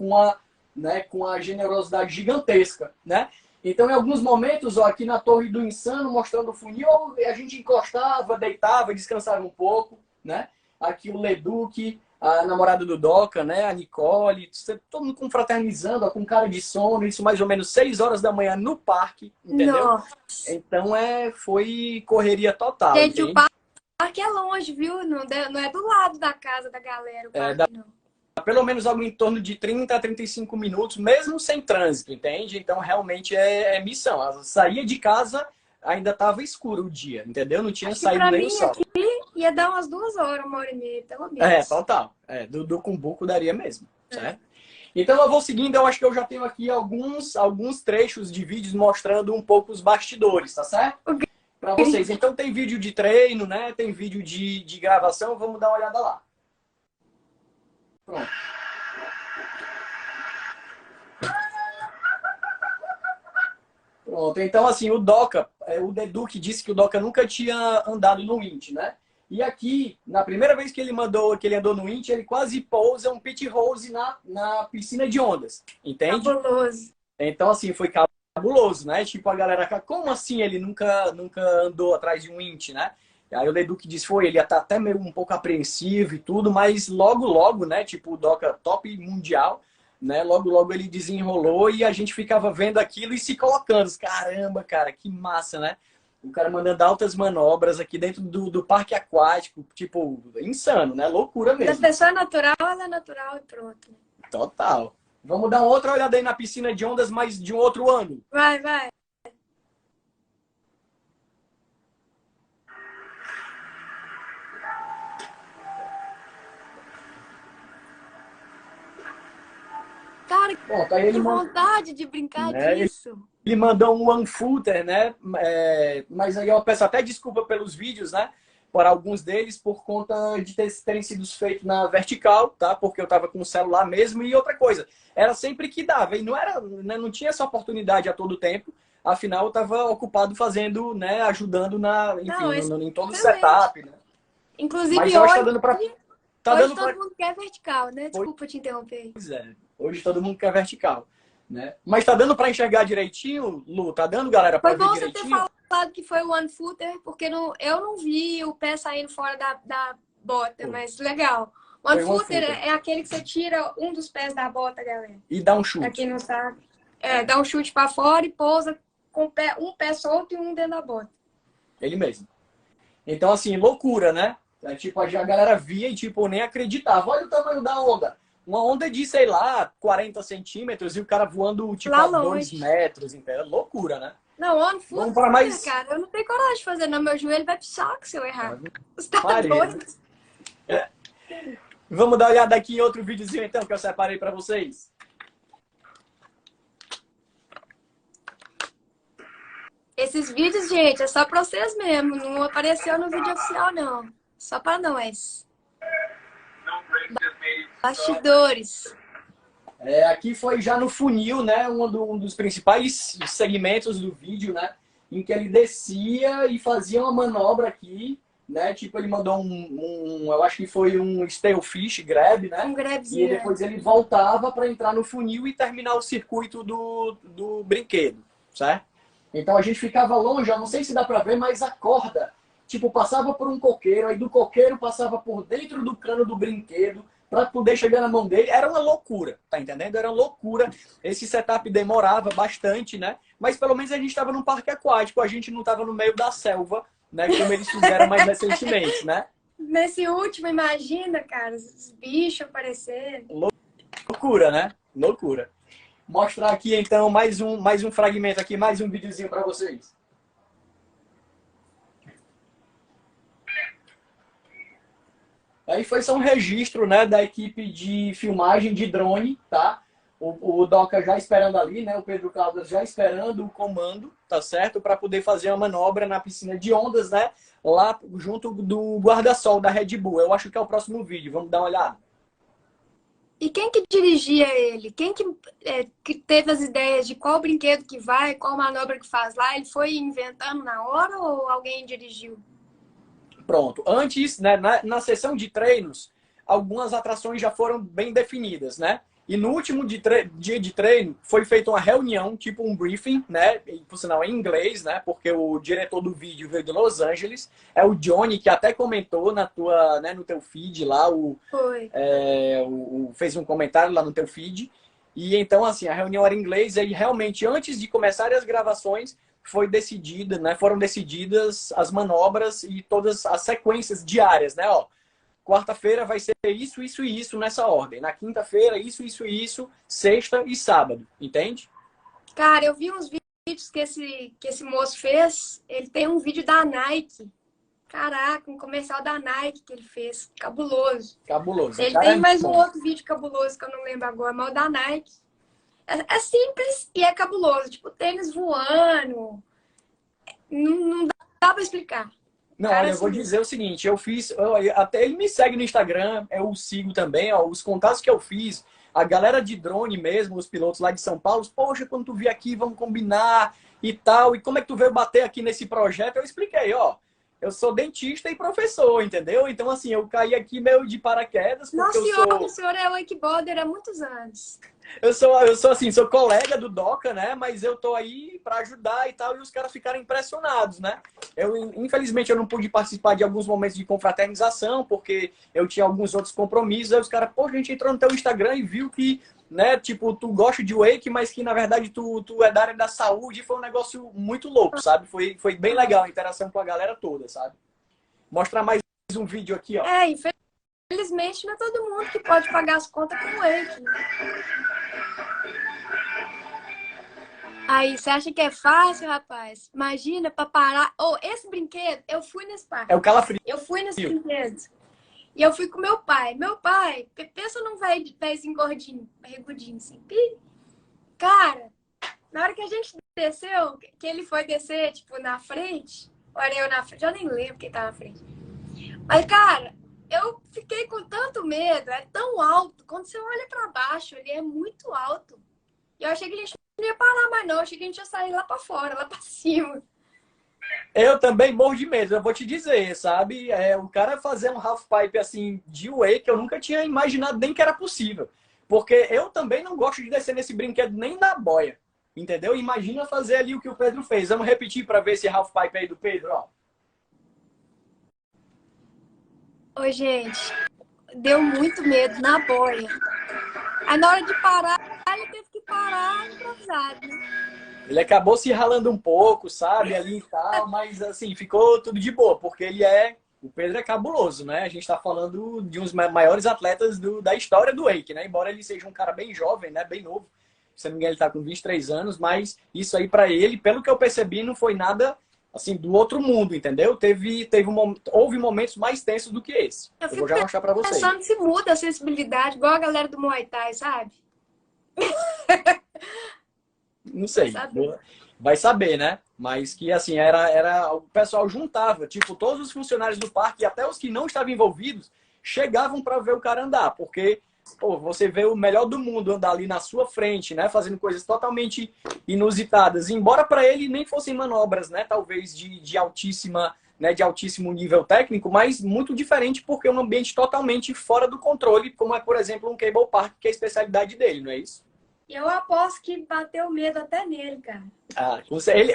né, com a generosidade gigantesca, né? Então, em alguns momentos, ó, aqui na Torre do Insano, mostrando o funil, a gente encostava, deitava, descansava um pouco, né? Aqui o Leduc, a namorada do Doca, né? A Nicole, todo mundo confraternizando, ó, com cara de sono, isso mais ou menos 6 horas da manhã no parque, entendeu? Nossa. Então, foi correria total, Gente, entende? o parque é longe, viu? Não é do lado da casa da galera, o parque, não. Pelo menos algo em torno de 30 a 35 minutos, mesmo sem trânsito, entende? Então, realmente é missão. Eu saía de casa, ainda estava escuro o dia, entendeu? Não tinha Acho que saído pra nem o mim sol. aqui ia dar umas 2 horas, 1h30, pelo menos. Total. Do Cumbuco daria mesmo, certo? Então, eu vou seguindo. Eu acho que eu já tenho aqui alguns trechos de vídeos mostrando um pouco os bastidores, tá certo? Para vocês. Então, tem vídeo de treino, né? Tem vídeo de gravação. Vamos dar uma olhada lá. Pronto. Pronto. Então, assim, o Doca, o Leduc disse que o Doca nunca tinha andado no Inch, né? E aqui, na primeira vez que ele andou no Inch, ele quase pousa um pit hose na piscina de ondas, entende? Cabuloso. Então, assim, foi cabuloso, né? Tipo, a galera, como assim ele nunca andou atrás de um Inch, né? Aí o Leduc disse, ele ia estar até meio um pouco apreensivo e tudo, mas logo, né? Tipo, o Doca top mundial, né? Logo ele desenrolou e a gente ficava vendo aquilo e se colocando. Caramba, cara, que massa, né? O cara mandando altas manobras aqui dentro do parque aquático, tipo, insano, né? Loucura mesmo. Se a pessoa é natural, ela é natural e pronto. Total. Vamos dar outra olhada aí na piscina de ondas, mas de um outro ângulo. Vai. Cara, Pronto, aí que vontade de brincar disso. Ele mandou um one footer, né? Mas aí eu peço até desculpa pelos vídeos, né? Por alguns deles, por conta de terem sido feitos na vertical, tá? Porque eu tava com o celular mesmo. E outra coisa, era sempre que dava. E não tinha essa oportunidade a todo tempo. Afinal, eu tava ocupado fazendo, né? Ajudando em todo o setup, né? Inclusive, hoje hoje, tá dando pra... Tá hoje dando todo pra... mundo quer vertical, né? Desculpa te interromper. Pois é, hoje todo mundo quer vertical, né? Mas tá dando para enxergar direitinho, Lu? Tá dando, galera, para Foi ver bom você ter direitinho? falado que foi o one footer, porque eu não vi o pé saindo fora da bota, Foi, mas legal. One foi uma footer futa. é aquele que você tira um dos pés da bota, galera. E dá um Pra quem chute. não sabe. Dá um chute pra fora e pousa com um pé solto e um dentro da bota. Ele mesmo. Então, assim, loucura, né? É, tipo, a galera via e, tipo, nem acreditava. Olha o tamanho da onda. Uma onda de, sei lá, 40 centímetros e o cara voando, tipo, Lá a 2 longe. metros. Então, é loucura, né? Não, one Vamos footer, para mais... cara, eu não tenho coragem de fazer, não. Meu joelho vai pro saco se eu errar. Você tá Maria. doido? Vamos dar uma olhada aqui em outro videozinho, então, que eu separei para vocês. Esses vídeos, gente, é só pra vocês mesmo. Não apareceu no vídeo oficial, não. Só pra nós. Bastidores. Aqui foi já no funil, né? Um dos principais segmentos do vídeo, né? Em que ele descia e fazia uma manobra aqui, né? Tipo, ele mandou eu acho que foi um Stalefish grab, né? Um E grabzinho. depois ele voltava para entrar no funil e terminar o circuito do brinquedo, certo? Então a gente ficava longe, eu não sei se dá para ver, mas a corda, tipo, passava por um coqueiro, aí do coqueiro passava por dentro do cano do brinquedo, para poder chegar na mão dele. Era uma loucura, tá entendendo? Era uma loucura. Esse setup demorava bastante, né? Mas pelo menos a gente estava num parque aquático, a gente não estava no meio da selva, né? Como eles fizeram mais recentemente, né? Nesse último, imagina, cara, os bichos aparecendo. Loucura, né? Loucura. Mostrar aqui então mais um fragmento aqui, mais um videozinho para vocês. Aí foi só um registro, né, da equipe de filmagem de drone, tá? O Doca já esperando ali, né? O Pedro Caldas já esperando o comando, tá certo? Para poder fazer uma manobra na piscina de ondas, né? Lá junto do guarda-sol da Red Bull. Eu acho que é o próximo vídeo. Vamos dar uma olhada. E quem que dirigia ele? Quem que teve as ideias de qual brinquedo que vai, qual manobra que faz lá? Ele foi inventando na hora ou alguém dirigiu? Pronto. Antes, né, na sessão de treinos, algumas atrações já foram bem definidas, né? E no último dia de treino, foi feita uma reunião, tipo um briefing, né? E, por sinal, em inglês, né? Porque o diretor do vídeo veio de Los Angeles. É o Johnny, que até comentou no teu feed lá. Foi. Fez um comentário lá no teu feed. E então, assim, a reunião era em inglês. E realmente, antes de começarem as gravações, foram decididas as manobras e todas as sequências diárias, né? Ó, quarta-feira vai ser isso, isso e isso nessa ordem. Na quinta-feira, isso, isso e isso, sexta e sábado. Entende? Cara, eu vi uns vídeos que esse moço fez. Ele tem um vídeo da Nike. Caraca, um comercial da Nike que ele fez. Cabuloso. Cabuloso. Ele tem mais um outro vídeo cabuloso que eu não lembro agora, mas o da Nike. É simples e é cabuloso. Tipo, tênis voando. Não dá pra explicar. Não, Cara, olha, eu vou dizer o seguinte, até ele me segue no Instagram, eu sigo também, ó, os contatos que eu fiz, a galera de drone mesmo, os pilotos lá de São Paulo, poxa, quando tu vier aqui, vamos combinar e tal, e como é que tu veio bater aqui nesse projeto? Eu expliquei, ó, eu sou dentista e professor, entendeu? Então, assim, eu caí aqui meio de paraquedas, porque o senhor é wakeboarder há muitos anos. Eu sou assim, sou colega do Doca, né? Mas eu tô aí para ajudar e tal, e os caras ficaram impressionados, né? Infelizmente, eu não pude participar de alguns momentos de confraternização, porque eu tinha alguns outros compromissos. Aí os caras, pô, a gente entrou no teu Instagram e viu que, né, tipo, tu gosta de wake, mas que, na verdade, tu é da área da saúde. Foi um negócio muito louco, sabe? Foi bem legal a interação com a galera toda, sabe? Mostrar mais um vídeo aqui, ó. Infelizmente, não é todo mundo que pode pagar as contas com wake, né? Aí, você acha que é fácil, rapaz? Imagina, pra parar. Esse brinquedo, eu fui nesse parque. É o calafrio. Eu fui nesse brinquedo. E eu fui com meu pai. Meu pai, pensa num véizinho gordinho, barrigudinho, assim. Cara, na hora que a gente desceu, que ele foi descer, tipo, na frente, olha eu na frente, eu nem lembro quem tá na frente. Mas, cara, eu fiquei com tanto medo, é tão alto. Quando você olha pra baixo, ele é muito alto. E eu achei que a gente não ia parar mais, não. Eu achei que a gente ia sair lá pra fora, lá pra cima. Eu também morro de medo, eu vou te dizer, sabe? O cara fazer um half pipe assim de wake, eu nunca tinha imaginado nem que era possível. Porque eu também não gosto de descer nesse brinquedo nem na boia, entendeu? Imagina fazer ali o que o Pedro fez. Vamos repetir para ver esse half pipe aí do Pedro, ó. Ô, gente, deu muito medo na boia. Aí na hora de parar, ele teve que parar improvisado, né? Ele acabou se ralando um pouco, sabe, ali e tal, mas assim, ficou tudo de boa, porque o Pedro é cabuloso, né? A gente tá falando de uns maiores atletas da história do wake, né? Embora ele seja um cara bem jovem, né? Bem novo. Se não me engano, ele tá com 23 anos, mas isso aí para ele, pelo que eu percebi, não foi nada assim do outro mundo, entendeu? Houve momentos mais tensos do que esse. Eu vou já mostrar para vocês. Pensando se muda a sensibilidade, igual a galera do Muay Thai, sabe? Não sei. Vai saber, né? Mas que assim, o pessoal juntava, tipo, todos os funcionários do parque e até os que não estavam envolvidos chegavam para ver o cara andar, porque pô, você vê o melhor do mundo andar ali na sua frente, né? Fazendo coisas totalmente inusitadas. Embora para ele nem fossem manobras, né? Talvez de altíssima, né? De altíssimo nível técnico, mas muito diferente porque é um ambiente totalmente fora do controle, como é, por exemplo, um cable park, que é a especialidade dele, não é isso? Eu aposto que bateu medo até nele, cara.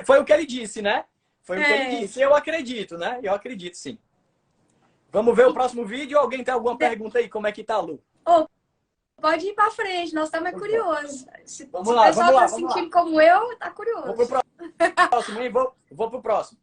Foi o que ele disse, né? Foi o que ele disse. Eu acredito, né? Eu acredito, sim. Vamos ver o próximo vídeo? Alguém tem alguma pergunta aí? Como é que tá, Lu? Pode ir pra frente, nós estamos curiosos. Se o pessoal tá sentindo como eu, tá curioso. Vou pro próximo, hein? Vou pro próximo.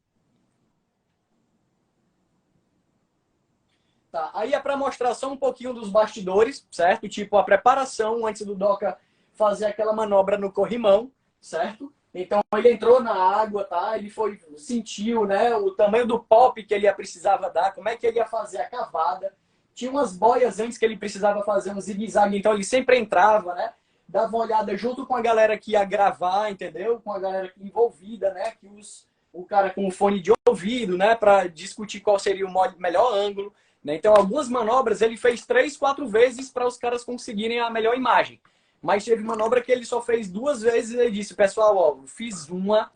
Tá, aí é para mostrar só um pouquinho dos bastidores, certo? Tipo, a preparação antes do Doca fazer aquela manobra no corrimão, certo? Então ele entrou na água, tá? Ele sentiu, né, o tamanho do pop que ele precisava dar, como é que ele ia fazer a cavada. Tinha umas boias antes que ele precisava fazer um zigue-zague, então ele sempre entrava, né? Dava uma olhada junto com a galera que ia gravar, entendeu? Com a galera envolvida, né? O cara com o fone de ouvido, né? Para discutir qual seria o melhor ângulo. Né? Então, algumas manobras ele fez 3, 4 vezes para os caras conseguirem a melhor imagem. Mas teve manobra que ele só fez 2 vezes e ele disse, pessoal, ó, fiz uma,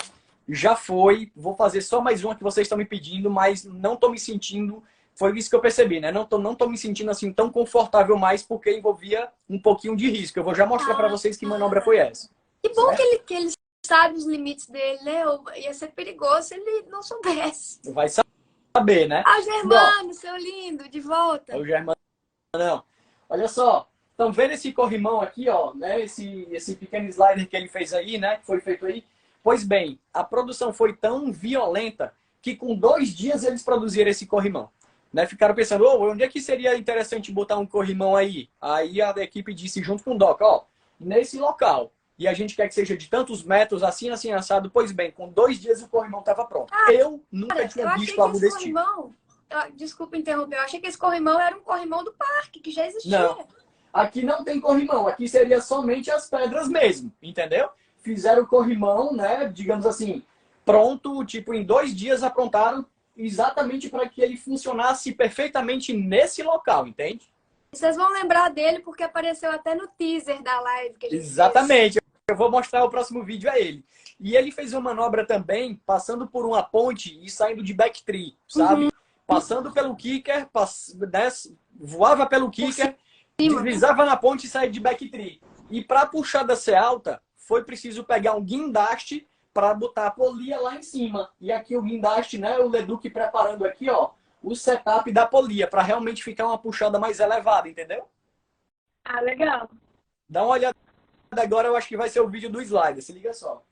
já foi, vou fazer só mais uma que vocês estão me pedindo, mas não estou me sentindo, foi isso que eu percebi, né? Não tô me sentindo assim tão confortável mais porque envolvia um pouquinho de risco. Eu vou já mostrar para vocês que manobra foi essa. Que bom que ele sabe os limites dele, né? Ia ser perigoso se ele não soubesse. Vai saber, né? Ah, Germano, seu lindo, de volta. O Germano, não. Olha só. Estão vendo esse corrimão aqui, ó, né? Esse pequeno slider que ele fez aí, né? Que foi feito aí. Pois bem, a produção foi tão violenta que com 2 dias eles produziram esse corrimão. Né? Ficaram pensando, onde é que seria interessante botar um corrimão aí? Aí a equipe disse junto com o Doc, ó, nesse local. E a gente quer que seja de tantos metros, assim, assim, assado. Pois bem, com 2 dias o corrimão estava pronto. Eu nunca tinha visto algo desse tipo. Desculpa interromper, eu achei que esse corrimão era um corrimão do parque, que já existia. Não. Aqui não tem corrimão, aqui seria somente as pedras mesmo, entendeu? Fizeram o corrimão, né, digamos assim, pronto, tipo, em 2 dias aprontaram exatamente para que ele funcionasse perfeitamente nesse local, entende? Vocês vão lembrar dele porque apareceu até no teaser da live que a gente Exatamente, fez. Eu vou mostrar o próximo vídeo a ele. E ele fez uma manobra também, passando por uma ponte e saindo de backtree, sabe? Uhum. Passando pelo kicker, voava pelo kicker, deslizava na ponte e saía de backtree. E para a puxada ser alta, foi preciso pegar um guindaste para botar a polia lá em cima. E aqui o guindaste, né? O Leduc preparando aqui, ó, o setup da polia, para realmente ficar uma puxada mais elevada, entendeu? Ah, legal. Dá uma olhada agora, eu acho que vai ser o vídeo do slider. Se liga só.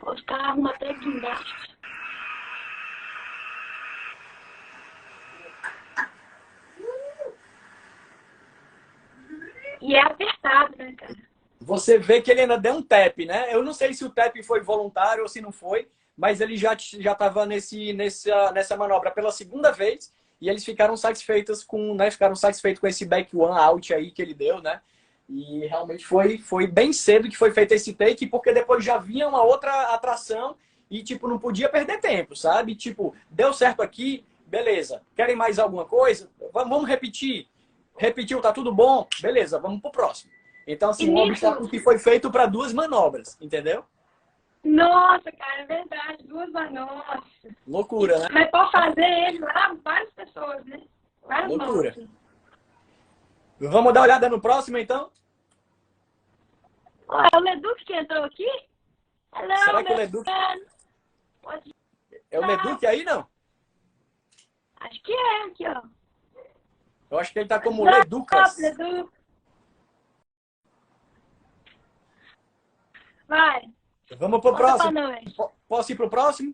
Os caras arrumam até guindaste. E é apertado, né, cara? Você vê que ele ainda deu um tap, né? Eu não sei se o tap foi voluntário ou se não foi, mas ele já estava nessa manobra pela 2ª vez e eles ficaram satisfeitos com esse back one out aí que ele deu, né? E realmente foi bem cedo que foi feito esse take, porque depois já vinha uma outra atração e, tipo, não podia perder tempo, sabe? Tipo, deu certo aqui, beleza. Querem mais alguma coisa? Vamos repetir. Repetiu, tá tudo bom? Beleza, vamos pro próximo. Então, assim, um obstáculo que foi feito para 2 manobras, entendeu? Nossa, cara, é verdade. 2 horas, nossa. Loucura, né? Mas pode fazer ele lá, várias pessoas, né? Várias Loucura. mãos. Vamos dar uma olhada no próximo, então? Ó, é o Leduc que entrou aqui? Hello, Será que o Leduc... Pode... É o Leduc aí, não? Acho que é, aqui, ó. Eu acho que ele tá como What's Leducas. up, Leduc? Vai. Vamos pro Conta pra próximo. nós. Posso ir pro próximo?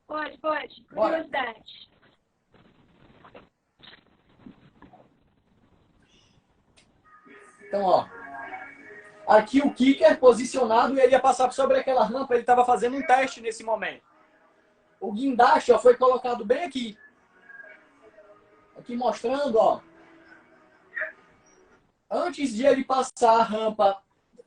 Pode, pode. Bora. Curiosidade. Então, ó. Aqui o kicker posicionado, ele ia passar sobre aquela rampa, ele estava fazendo um teste nesse momento. O guindaste, ó, foi colocado bem aqui. Aqui mostrando, ó. Antes de ele passar a rampa,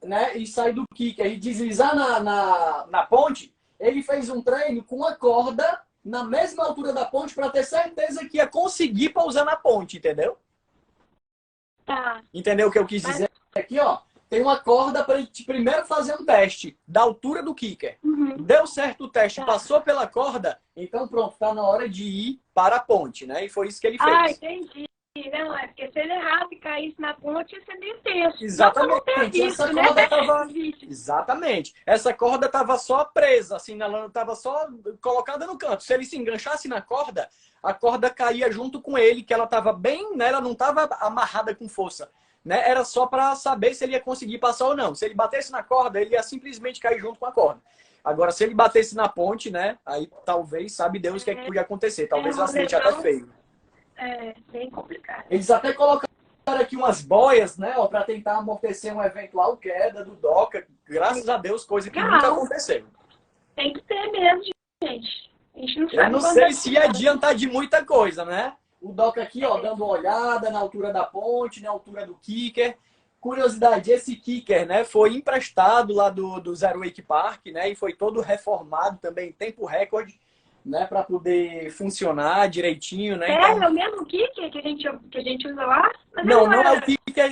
né, e sair do kicker e deslizar na ponte, ele fez um treino com a corda na mesma altura da ponte para ter certeza que ia conseguir pousar na ponte, entendeu? Tá. Entendeu o que eu quis dizer? Aqui, ó, tem uma corda para ele primeiro fazer um teste da altura do kicker. Uhum. Deu certo o teste, Tá. passou pela corda, então pronto, tá na hora de ir para a ponte, né? E foi isso que ele fez. Ah, entendi. Não, é porque se ele errasse e caísse na ponte, ia ser meio tenso. Exatamente. Essa corda tava... Vídeo. Exatamente. Essa corda tava só presa, assim, ela tava só colocada no canto. Se ele se enganchasse na corda, a corda caía junto com ele, que ela tava bem, né? Ela não tava amarrada com força, né? Era só para saber se ele ia conseguir passar ou não. Se ele batesse na corda, ele ia simplesmente cair junto com a corda. Agora, se ele batesse na ponte, né? Aí talvez, sabe Deus o que é que podia acontecer. Talvez o acidente até feio. É, bem complicado. Eles até colocaram aqui umas boias, né, para tentar amortecer uma eventual queda do Doca. Graças a Deus, coisa que nunca aconteceu. Tem que ter mesmo, gente. A gente não sabe. Eu não sei se ia adiantar de muita coisa, né? O Doca aqui, ó, dando uma olhada na altura da ponte, na altura do kicker. Curiosidade, esse kicker, né, foi emprestado lá do Zero Wake Park, né, e foi todo reformado também em tempo recorde, né, para poder funcionar direitinho, né? Então... É o mesmo kicker que a gente usa lá? Mas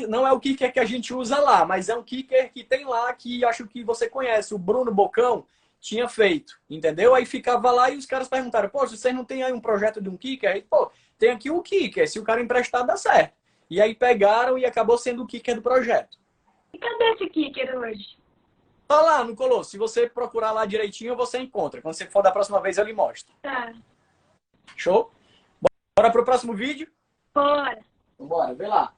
não é o kicker que a gente usa lá, mas é um kicker que tem lá que acho que você conhece, o Bruno Bocão tinha feito, entendeu? Aí ficava lá e os caras perguntaram, pô, vocês não tem aí um projeto de um kicker? Aí, pô, tem aqui um kicker, se o cara emprestar dá certo. E aí pegaram e acabou sendo o kicker do projeto. E cadê esse kicker hoje? Tá lá no Colosso. Se você procurar lá direitinho, você encontra. Quando você for da próxima vez, eu lhe mostro. Tá. Show? Bora pro próximo vídeo? Bora. Bora, vê lá.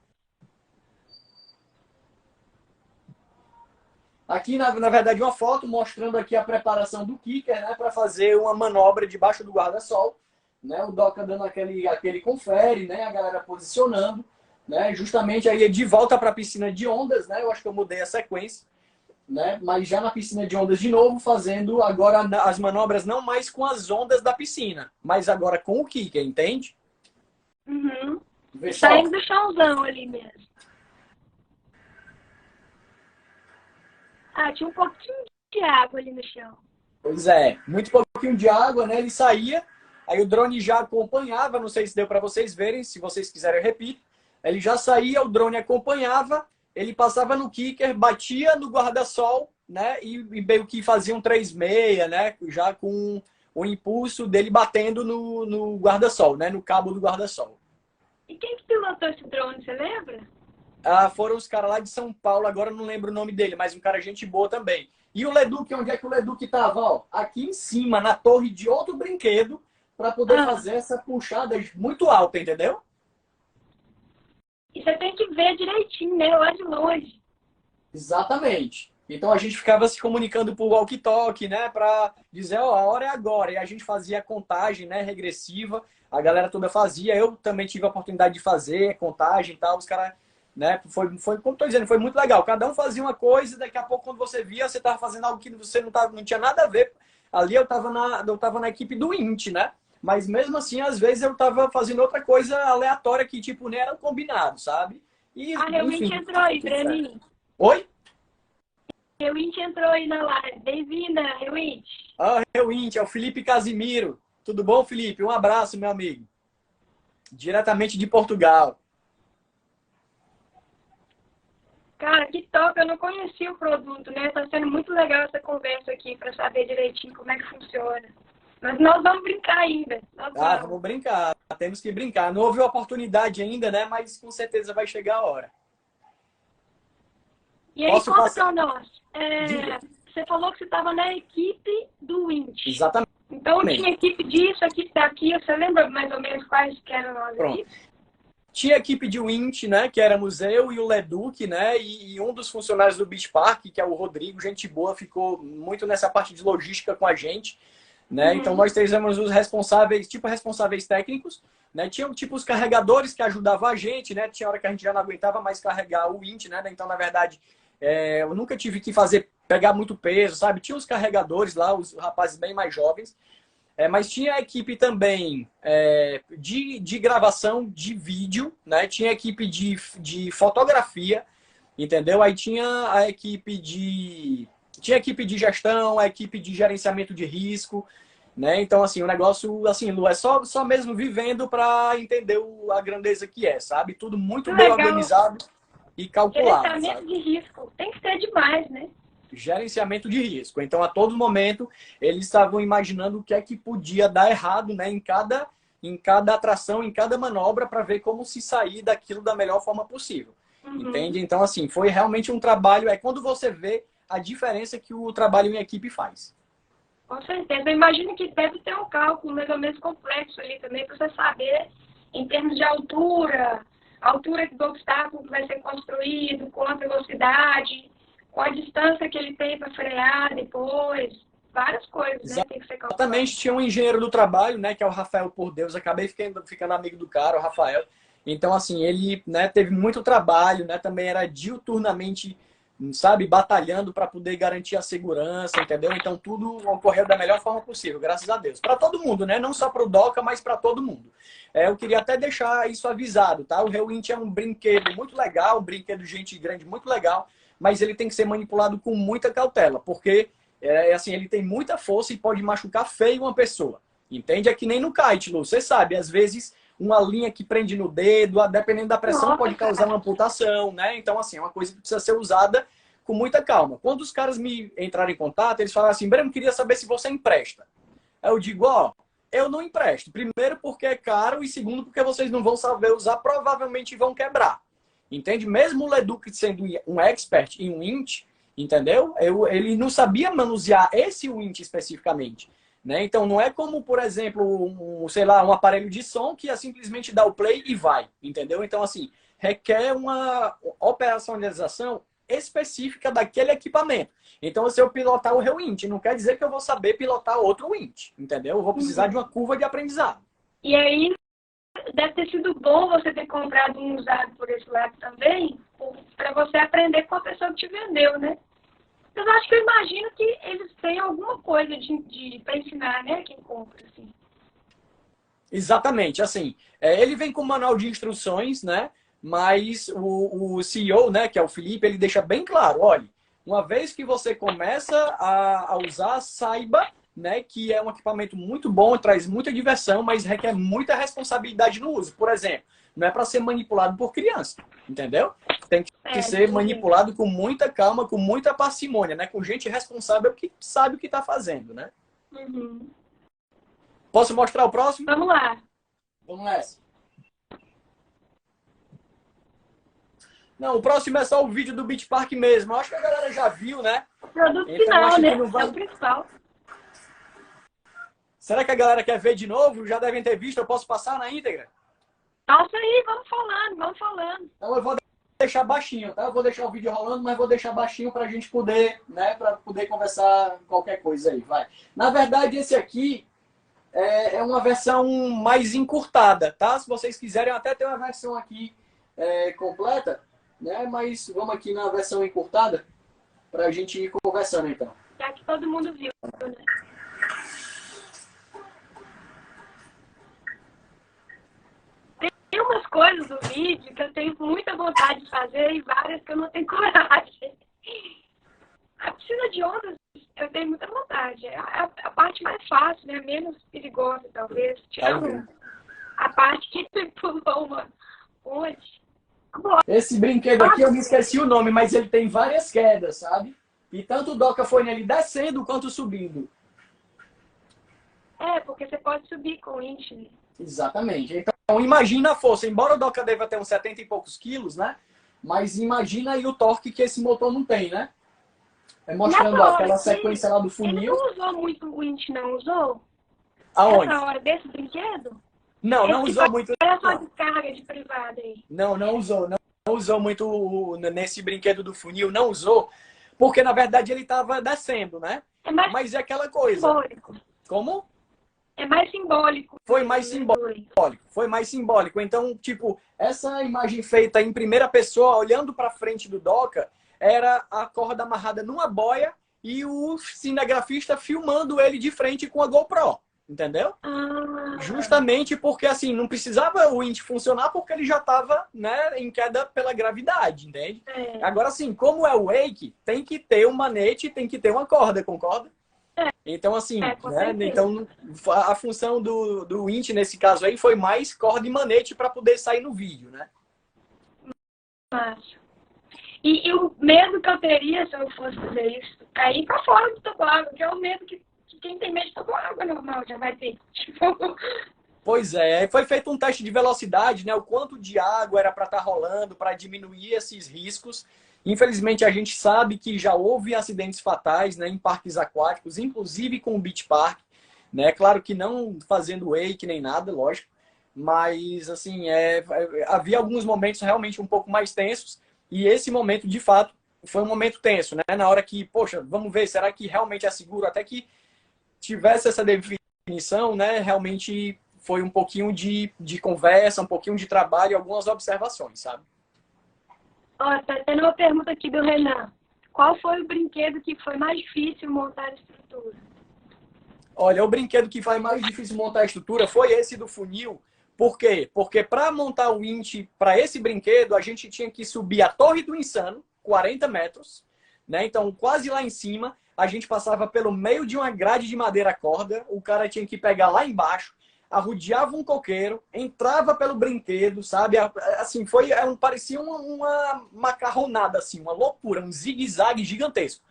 Aqui, na verdade, uma foto mostrando aqui a preparação do kicker, né? Para fazer uma manobra debaixo do guarda-sol. Né? O Doca dando aquele confere, né? A galera posicionando. Né? Justamente aí de volta para a piscina de ondas, né? Eu acho que eu mudei a sequência. Né? Mas já na piscina de ondas de novo, fazendo agora as manobras não mais com as ondas da piscina, mas agora com o kicker, entende? Uhum. Saindo do chãozão ali mesmo. Ah, tinha um pouquinho de água ali no chão. Pois é, muito pouquinho de água, né? Ele saía, aí o drone já acompanhava, não sei se deu para vocês verem, se vocês quiserem eu repito. Ele já saía, o drone acompanhava, ele passava no kicker, batia no guarda-sol, né? E meio que fazia um 3,6, né? Já com o impulso dele batendo no guarda-sol, né? No cabo do guarda-sol. E quem que pilotou esse drone, você lembra? Ah, foram os caras lá de São Paulo, agora eu não lembro o nome dele, mas um cara gente boa também. E o Leduc, onde é que o Leduc tava? Ó, aqui em cima, na torre de outro brinquedo, para poder fazer essa puxada muito alta, entendeu? E você tem que ver direitinho, né? Lá de longe. Exatamente. Então a gente ficava se comunicando por walkie-talkie, né? Para dizer, ó, a hora é agora. E a gente fazia a contagem, né? Regressiva. A galera toda fazia. Eu também tive a oportunidade de fazer contagem e tal. Os caras, né? Foi, como tô dizendo, foi muito legal. Cada um fazia uma coisa. Daqui a pouco, quando você via, você tava fazendo algo que você não tinha nada a ver. Ali eu tava na equipe do INT, né? Mas mesmo assim, às vezes eu tava fazendo outra coisa aleatória que, tipo, nem era combinado, sabe? E, a Rewint entrou aí, Breninho. Oi? Rewint entrou aí na live. Bem-vinda, Rewint. Ah, Rewint, é o Felipe Casimiro. Tudo bom, Felipe? Um abraço, meu amigo. Diretamente de Portugal. Cara, que top! Eu não conhecia o produto, né? Tá sendo muito legal essa conversa aqui para saber direitinho como é que funciona. Mas nós vamos brincar ainda. Nós Ah, vamos. vamos brincar. Temos que brincar. Não houve oportunidade ainda, né? Mas com certeza vai chegar a hora. E aí, Posso conta passar? para nós. Diga. Você falou que você estava na equipe do Wint. Exatamente. Então, tinha equipe disso, equipe daqui. Você lembra mais ou menos quais que eram as Pronto. equipes? Tinha a equipe de Wint, né? Que éramos eu e o Leduc, né? E um dos funcionários do Beach Park, que é o Rodrigo, gente boa, ficou muito nessa parte de logística com a gente. Né? Então, nós três éramos os responsáveis, tipo responsáveis técnicos, né? Tinham tipo os carregadores que ajudavam a gente, né? Tinha hora que a gente já não aguentava mais carregar o Wint, né? Então, na verdade, eu nunca tive que pegar muito peso, sabe? Tinha os carregadores lá, os rapazes bem mais jovens. Mas tinha a equipe também de gravação de vídeo, né? Tinha a equipe de fotografia, entendeu? Aí tinha a equipe de... Tinha a equipe de gestão, a equipe de gerenciamento de risco, né? Então, assim, o negócio, assim, Lu, é só mesmo vivendo para entender a grandeza que é, sabe? Tudo muito Que bem legal. organizado e calculado, Gerenciamento sabe? de risco. Tem que ser demais, né? Gerenciamento de risco. Então, a todo momento, eles estavam imaginando o que é que podia dar errado, né? Em cada atração, em cada manobra, para ver como se sair daquilo da melhor forma possível. Entende? Então, assim, foi realmente um trabalho. É quando você vê a diferença que o trabalho em equipe faz. Com certeza. Eu imagino que deve ter um cálculo mais ou menos complexo ali também, para você saber, em termos de altura, altura do obstáculo que vai ser construído, com a velocidade, com a distância que ele tem para frear depois, várias coisas, né? Tem que ser calculado. Exatamente, tinha um engenheiro do trabalho, né, que é o Rafael por Deus, acabei ficando amigo do cara, o Rafael. Então, assim, ele, né, teve muito trabalho, né, também era diuturnamente, sabe, batalhando para poder garantir a segurança, entendeu? Então, tudo ocorreu da melhor forma possível, graças a Deus. Para todo mundo, né, não só para o Doca, mas para todo mundo. Eu queria até deixar isso avisado, tá? O Rewint é um brinquedo muito legal, um brinquedo de gente grande muito legal, mas ele tem que ser manipulado com muita cautela, porque assim, ele tem muita força e pode machucar feio uma pessoa. Entende? É que nem no kite, Lu. Você sabe, às vezes uma linha que prende no dedo, dependendo da pressão, Nossa, pode causar uma amputação, né? Então, assim, é uma coisa que precisa ser usada com muita calma. Quando os caras me entraram em contato, eles falaram assim, Breno, queria saber se você empresta. Aí eu digo, ó, eu não empresto. Primeiro porque é caro e segundo porque vocês não vão saber usar, provavelmente vão quebrar. Entende? Mesmo o Leduc sendo um expert em Wint, entendeu? Ele não sabia manusear esse Wint especificamente. Né? Então, não é como, por exemplo, sei lá, um aparelho de som que é simplesmente dar o play e vai. Entendeu? Então, assim, requer uma operacionalização específica daquele equipamento. Então, se eu pilotar o Rewint, não quer dizer que eu vou saber pilotar outro Wint. Entendeu? Eu vou precisar de uma curva de aprendizado. E aí, deve ter sido bom você ter comprado um usado por esse lado também, para você aprender com a pessoa que te vendeu, né? Eu acho que eu imagino que eles têm alguma coisa para ensinar, né? Quem compra, assim. Exatamente, assim, ele vem com um manual de instruções, né? Mas o CEO, né, que é o Felipe, ele deixa bem claro, olha, uma vez que você começa a usar, saiba, né, que é um equipamento muito bom, traz muita diversão, mas requer muita responsabilidade no uso. Por exemplo, não é para ser manipulado por criança, entendeu? Tem que ser manipulado com muita calma, com muita parcimônia, né? Com gente responsável que sabe o que está fazendo, né? Uhum. Posso mostrar o próximo? Vamos lá. Vamos nessa. Não, o próximo é só o vídeo do Beach Park mesmo. Eu acho que a galera já viu, né? O produto Então, final, acho né? que não vai... É o principal. Será que a galera quer ver de novo? Já devem ter visto, eu posso passar na íntegra? Passa aí, vamos falando, vamos falando. Então eu vou deixar baixinho, tá? Eu vou deixar o vídeo rolando, mas vou deixar baixinho pra gente poder, né? Pra poder conversar qualquer coisa aí, vai. Na verdade, esse aqui é uma versão mais encurtada, tá? Se vocês quiserem, até ter uma versão aqui completa, né? Mas vamos aqui na versão encurtada pra gente ir conversando, então. Já que todo mundo viu, né? Tem umas coisas do vídeo que eu tenho muita vontade de fazer e várias que eu não tenho coragem. A piscina de ondas, eu tenho muita vontade. É a parte mais fácil, né? Menos perigosa, talvez. Tirando a parte que você pulou uma ponte. Esse brinquedo aqui eu me esqueci o nome, mas ele tem várias quedas, sabe? E tanto o Doca foi nele descendo quanto subindo. É, porque você pode subir com o winch, né? Exatamente. Então imagina a força, embora o Doca deva ter uns 70 e poucos quilos, né? Mas imagina aí o torque que esse motor não tem, né? É mostrando ó, aquela sequência lá do funil. Ele não usou muito o winch, não usou? Aonde? Essa hora desse brinquedo? Não, não usou muito. Olha só a descarga de privada aí. Não usou. Não usou muito nesse brinquedo do funil, não usou, porque na verdade ele estava descendo, né? Mas é aquela coisa. Simbólico. Como? É mais simbólico. Foi mais simbólico. Foi mais simbólico. Então, tipo, essa imagem feita em primeira pessoa, olhando para frente do Doca, era a corda amarrada numa boia e o cinegrafista filmando ele de frente com a GoPro. Entendeu? Justamente porque, assim, não precisava o winch funcionar porque ele já estava, né, em queda pela gravidade, entende? É. Agora, assim, como é o wake, tem que ter um manete, tem que ter uma corda, concorda? Então, assim, né? Então, a função do winch, nesse caso aí, foi mais corda e manete para poder sair no vídeo, né? E o medo que eu teria se eu fosse fazer isso, cair para fora do toboágua, que é o medo que quem tem medo de toboágua normal já vai ter. Tipo... Pois é, foi feito um teste de velocidade, né? O quanto de água era para estar rolando, para diminuir esses riscos. Infelizmente, a gente sabe que já houve acidentes fatais, né, em parques aquáticos, inclusive com o Beach Park, né? Claro que não fazendo wake nem nada, lógico, mas assim, havia alguns momentos realmente um pouco mais tensos, e esse momento, de fato, foi um momento tenso, né? Na hora que, poxa, vamos ver, será que realmente é seguro? Até que tivesse essa definição, né? Realmente foi um pouquinho de conversa, um pouquinho de trabalho e algumas observações, sabe? Ó, tá tendo uma pergunta aqui do Renan. Qual foi o brinquedo que foi mais difícil montar a estrutura? Olha, o brinquedo que foi mais difícil montar a estrutura foi esse do funil. Por quê? Porque para montar o winch para esse brinquedo, a gente tinha que subir a Torre do Insano, 40 metros, né? Então, quase lá em cima, a gente passava pelo meio de uma grade de madeira corda, o cara tinha que pegar lá embaixo, arrodeava um coqueiro, entrava pelo brinquedo, sabe? Assim, parecia uma macarronada, assim, uma loucura, um zigue-zague gigantesco.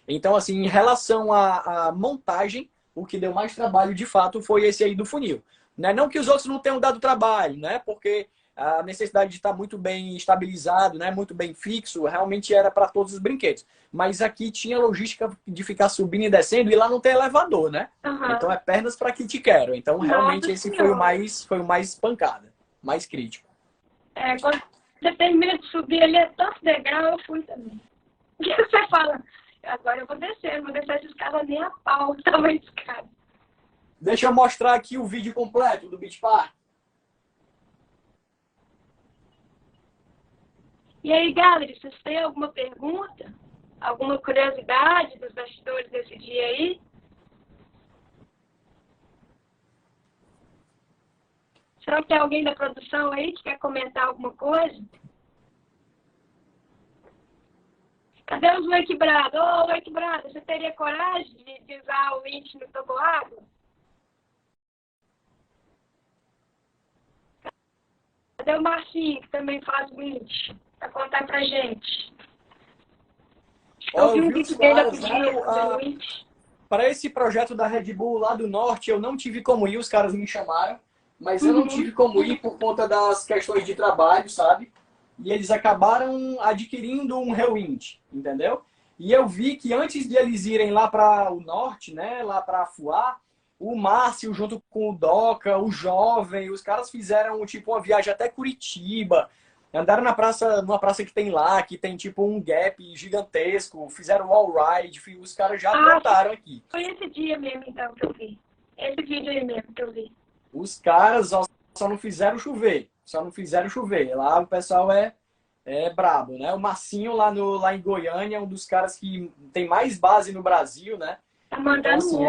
Então, assim, em relação à montagem, o que deu mais trabalho, de fato, foi esse aí do funil. Né? Não que os outros não tenham dado trabalho, né? Porque a necessidade de estar muito bem estabilizado, né? Muito bem fixo, realmente era para todos os brinquedos. Mas aqui tinha logística de ficar subindo e descendo e lá não tem elevador, né? Uhum. Então é pernas para que te quero. Então realmente esse foi o mais pancada, mais crítico. Quando você tem medo de subir ali, é tanto degrau, eu fui também. E você fala, agora eu vou descer, não vou descer essa escada nem a pau, o tamanho de escada. Deixa eu mostrar aqui o vídeo completo do Beach Park. E aí, galera, vocês têm alguma pergunta? Alguma curiosidade dos bastidores desse dia aí? Será que tem alguém da produção aí que quer comentar alguma coisa? Cadê os Wake Brado? Ô, Wake Brado, você teria coragem de usar o winch no toboágua? Cadê o Marcinho, que também faz winch? Pra contar pra gente. Eu vi um vídeo dele outro dia, para esse projeto da Red Bull lá do norte, eu não tive como ir, os caras me chamaram, mas eu não tive como ir por conta das questões de trabalho, sabe? E eles acabaram adquirindo um rewind, entendeu? E eu vi que antes de eles irem lá para o norte, né, lá para Afuá, o Márcio junto com o Doca, o Jovem, os caras fizeram tipo uma viagem até Curitiba, andaram numa praça que tem lá, que tem tipo um gap gigantesco, fizeram wall ride, os caras já voltaram aqui. Foi esse dia mesmo, então, que eu vi. Esse vídeo aí mesmo que eu vi. Os caras só não fizeram chover. Só não fizeram chover. Lá o pessoal é brabo, né? O Marcinho lá em Goiânia é um dos caras que tem mais base no Brasil, né? Tá mandando então,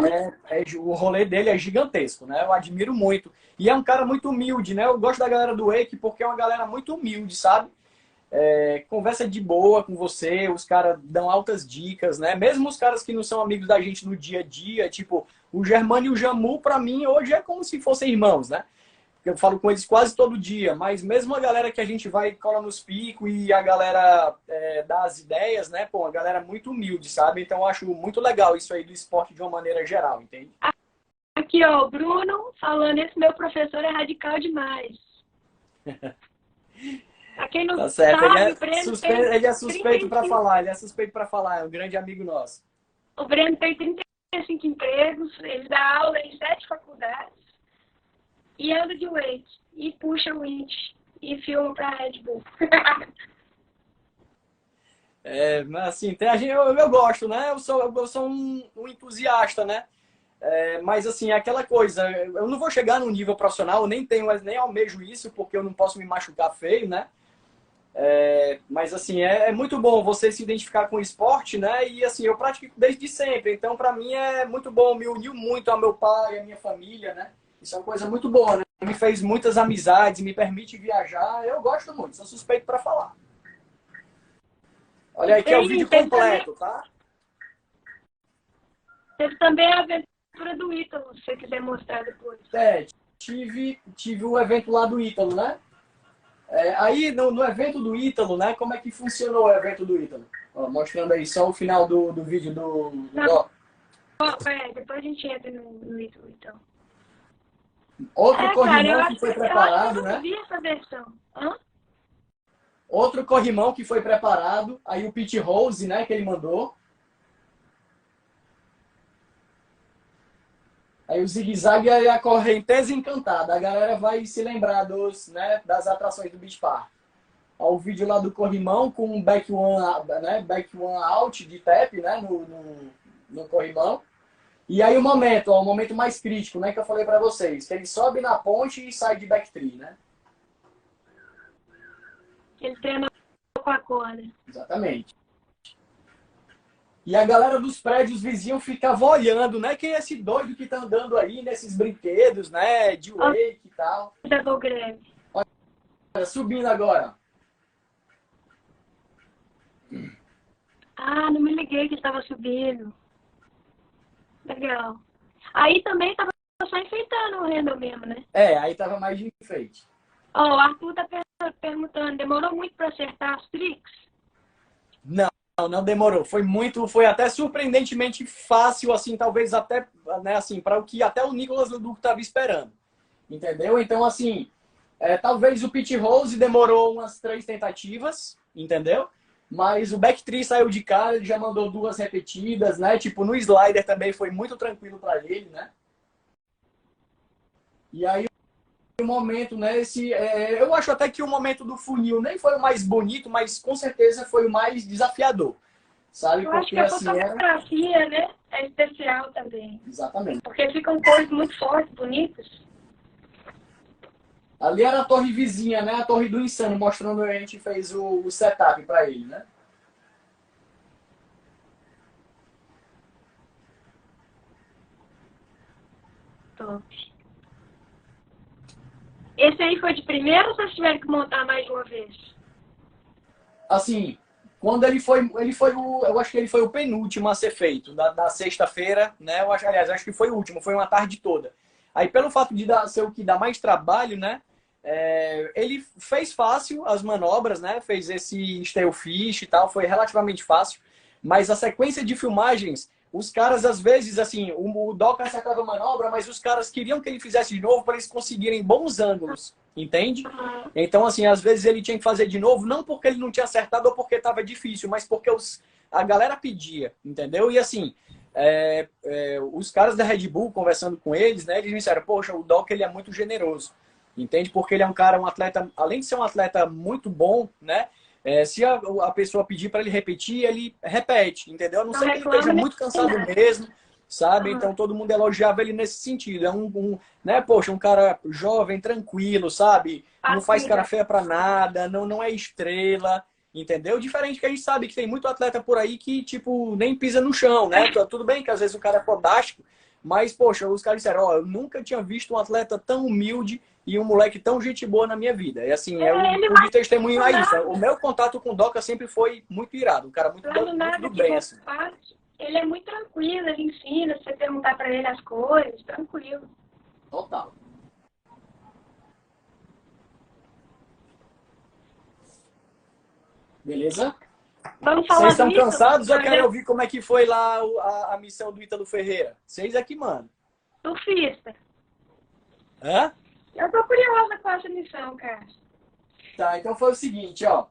assim, o rolê dele é gigantesco, né? Eu admiro muito. E é um cara muito humilde, né? Eu gosto da galera do Wake porque é uma galera muito humilde, sabe? Conversa de boa com você, os caras dão altas dicas, né? Mesmo os caras que não são amigos da gente no dia a dia, tipo, o Germano e o Jamu, pra mim, hoje é como se fossem irmãos, né? eu falo com eles quase todo dia, mas mesmo a galera que a gente vai cola nos picos e a galera dá as ideias, né? Pô, a galera muito humilde, sabe? Então eu acho muito legal isso aí do esporte de uma maneira geral, entende? Aqui, ó, o Bruno falando, esse meu professor é radical demais. Pra quem não Tá certo, sabe, o Breno tem ele é suspeito para 35, falar, ele é suspeito para falar, é um grande amigo nosso. o Breno tem 35 empregos, ele dá aula em 7 faculdades e anda de weight, e puxa o winch, e filma pra Red Bull. Mas assim, eu gosto, né? Eu sou um entusiasta, né? Mas assim, é aquela coisa, eu não vou chegar num nível profissional, eu nem almejo isso, porque eu não posso me machucar feio, né? Mas assim, é muito bom você se identificar com o esporte, né? E assim, eu pratico desde sempre, então para mim é muito bom, me uniu muito ao meu pai, à minha família, né? Isso é uma coisa muito boa, né? Me fez muitas amizades, me permite viajar, eu gosto muito, sou suspeito para falar. Olha aí que é o vídeo completo, tá? Teve também a aventura do Ítalo, se você quiser mostrar depois. Tive o evento lá do Ítalo, né? Aí no evento do Ítalo, né? Como é que funcionou o evento do Ítalo? Ó, mostrando aí só o final do vídeo do Doc. Depois a gente entra no Ítalo, então. Outro corrimão que foi preparado, né? Eu vi essa versão. Hã? Outro corrimão que foi preparado, aí o Pit Rose, né, que ele mandou. Aí o zigue-zague e a correnteza encantada. A galera vai se lembrar das atrações do Beach Park. Ó, o vídeo lá do corrimão com um back one, né, back one out de tap, né, no corrimão. E aí o momento mais crítico, né, que eu falei pra vocês, que ele sobe na ponte e sai de back three, né? Ele treina com a corda. Exatamente. E a galera dos prédios vizinhos ficava olhando, né? Quem é esse doido que tá andando aí nesses brinquedos, né? De wake e tal. Olha, subindo agora. Ah, não me liguei que estava subindo. Legal. Aí também tava só enfeitando o renda mesmo, né? Aí tava mais de enfeite. Ó, o Arthur tá perguntando, demorou muito para acertar as tricks? Não demorou. Foi até surpreendentemente fácil, assim, talvez até, né, assim, para o que até o Nicolas Leduc estava esperando. Entendeu? Então, assim, talvez o Pit Rose demorou umas 3 tentativas, entendeu? Mas o back three saiu de cara, ele já mandou 2 repetidas, né? Tipo, no slider também foi muito tranquilo para ele, né? E aí o momento, né? Eu acho até que o momento do funil nem foi o mais bonito, mas com certeza foi o mais desafiador, sabe? Eu acho que a fotografia, né, é especial também. Exatamente. Porque ficam cores muito fortes, bonitas. Ali era a torre vizinha, né? A torre do Insano, mostrando a gente fez o setup para ele, né? Top. Esse aí foi de primeira ou vocês tiveram que montar mais de uma vez? Assim, quando eu acho que ele foi o penúltimo a ser feito, da sexta-feira, né? Acho que foi o último, foi uma tarde toda. Aí, pelo fato de ser o que dá mais trabalho, né? Ele fez fácil as manobras, né? Fez esse Stalefish e tal, foi relativamente fácil. Mas a sequência de filmagens, os caras, às vezes, assim, o Doc acertava a manobra, mas os caras queriam que ele fizesse de novo para eles conseguirem bons ângulos, entende? Então, assim, às vezes ele tinha que fazer de novo, não porque ele não tinha acertado ou porque estava difícil, mas porque a galera pedia, entendeu? E assim, os caras da Red Bull, conversando com eles, né, eles disseram, poxa, o Doc ele é muito generoso, entende? Porque ele é um atleta, além de ser um atleta muito bom, né? Se a pessoa pedir para ele repetir, ele repete, entendeu? A não ser que ele esteja muito cansado mesmo, sabe? Então todo mundo elogiava ele nesse sentido. Né? Poxa, um cara jovem, tranquilo, sabe? Não faz cara feia para nada, não é estrela, entendeu? Diferente que a gente sabe que tem muito atleta por aí que, tipo, nem pisa no chão, né? Tudo bem que às vezes o cara é fodástico, mas, poxa, os caras disseram, ó, eu nunca tinha visto um atleta tão humilde e um moleque tão gente boa na minha vida. E assim, eu pude testemunhar isso. O meu contato com o Doca sempre foi muito irado. Um cara muito do bem, assim. Ele é muito tranquilo, ele ensina, se você perguntar pra ele as coisas, tranquilo. Total. Beleza? Vamos falar Vocês estão do Ítalo? cansados ou querem ouvir como é que foi lá a missão do Ítalo Ferreira? Vocês aqui, mano. Surfista. Hã? Eu tô curiosa com essa missão, cara. Tá, então foi o seguinte, ó.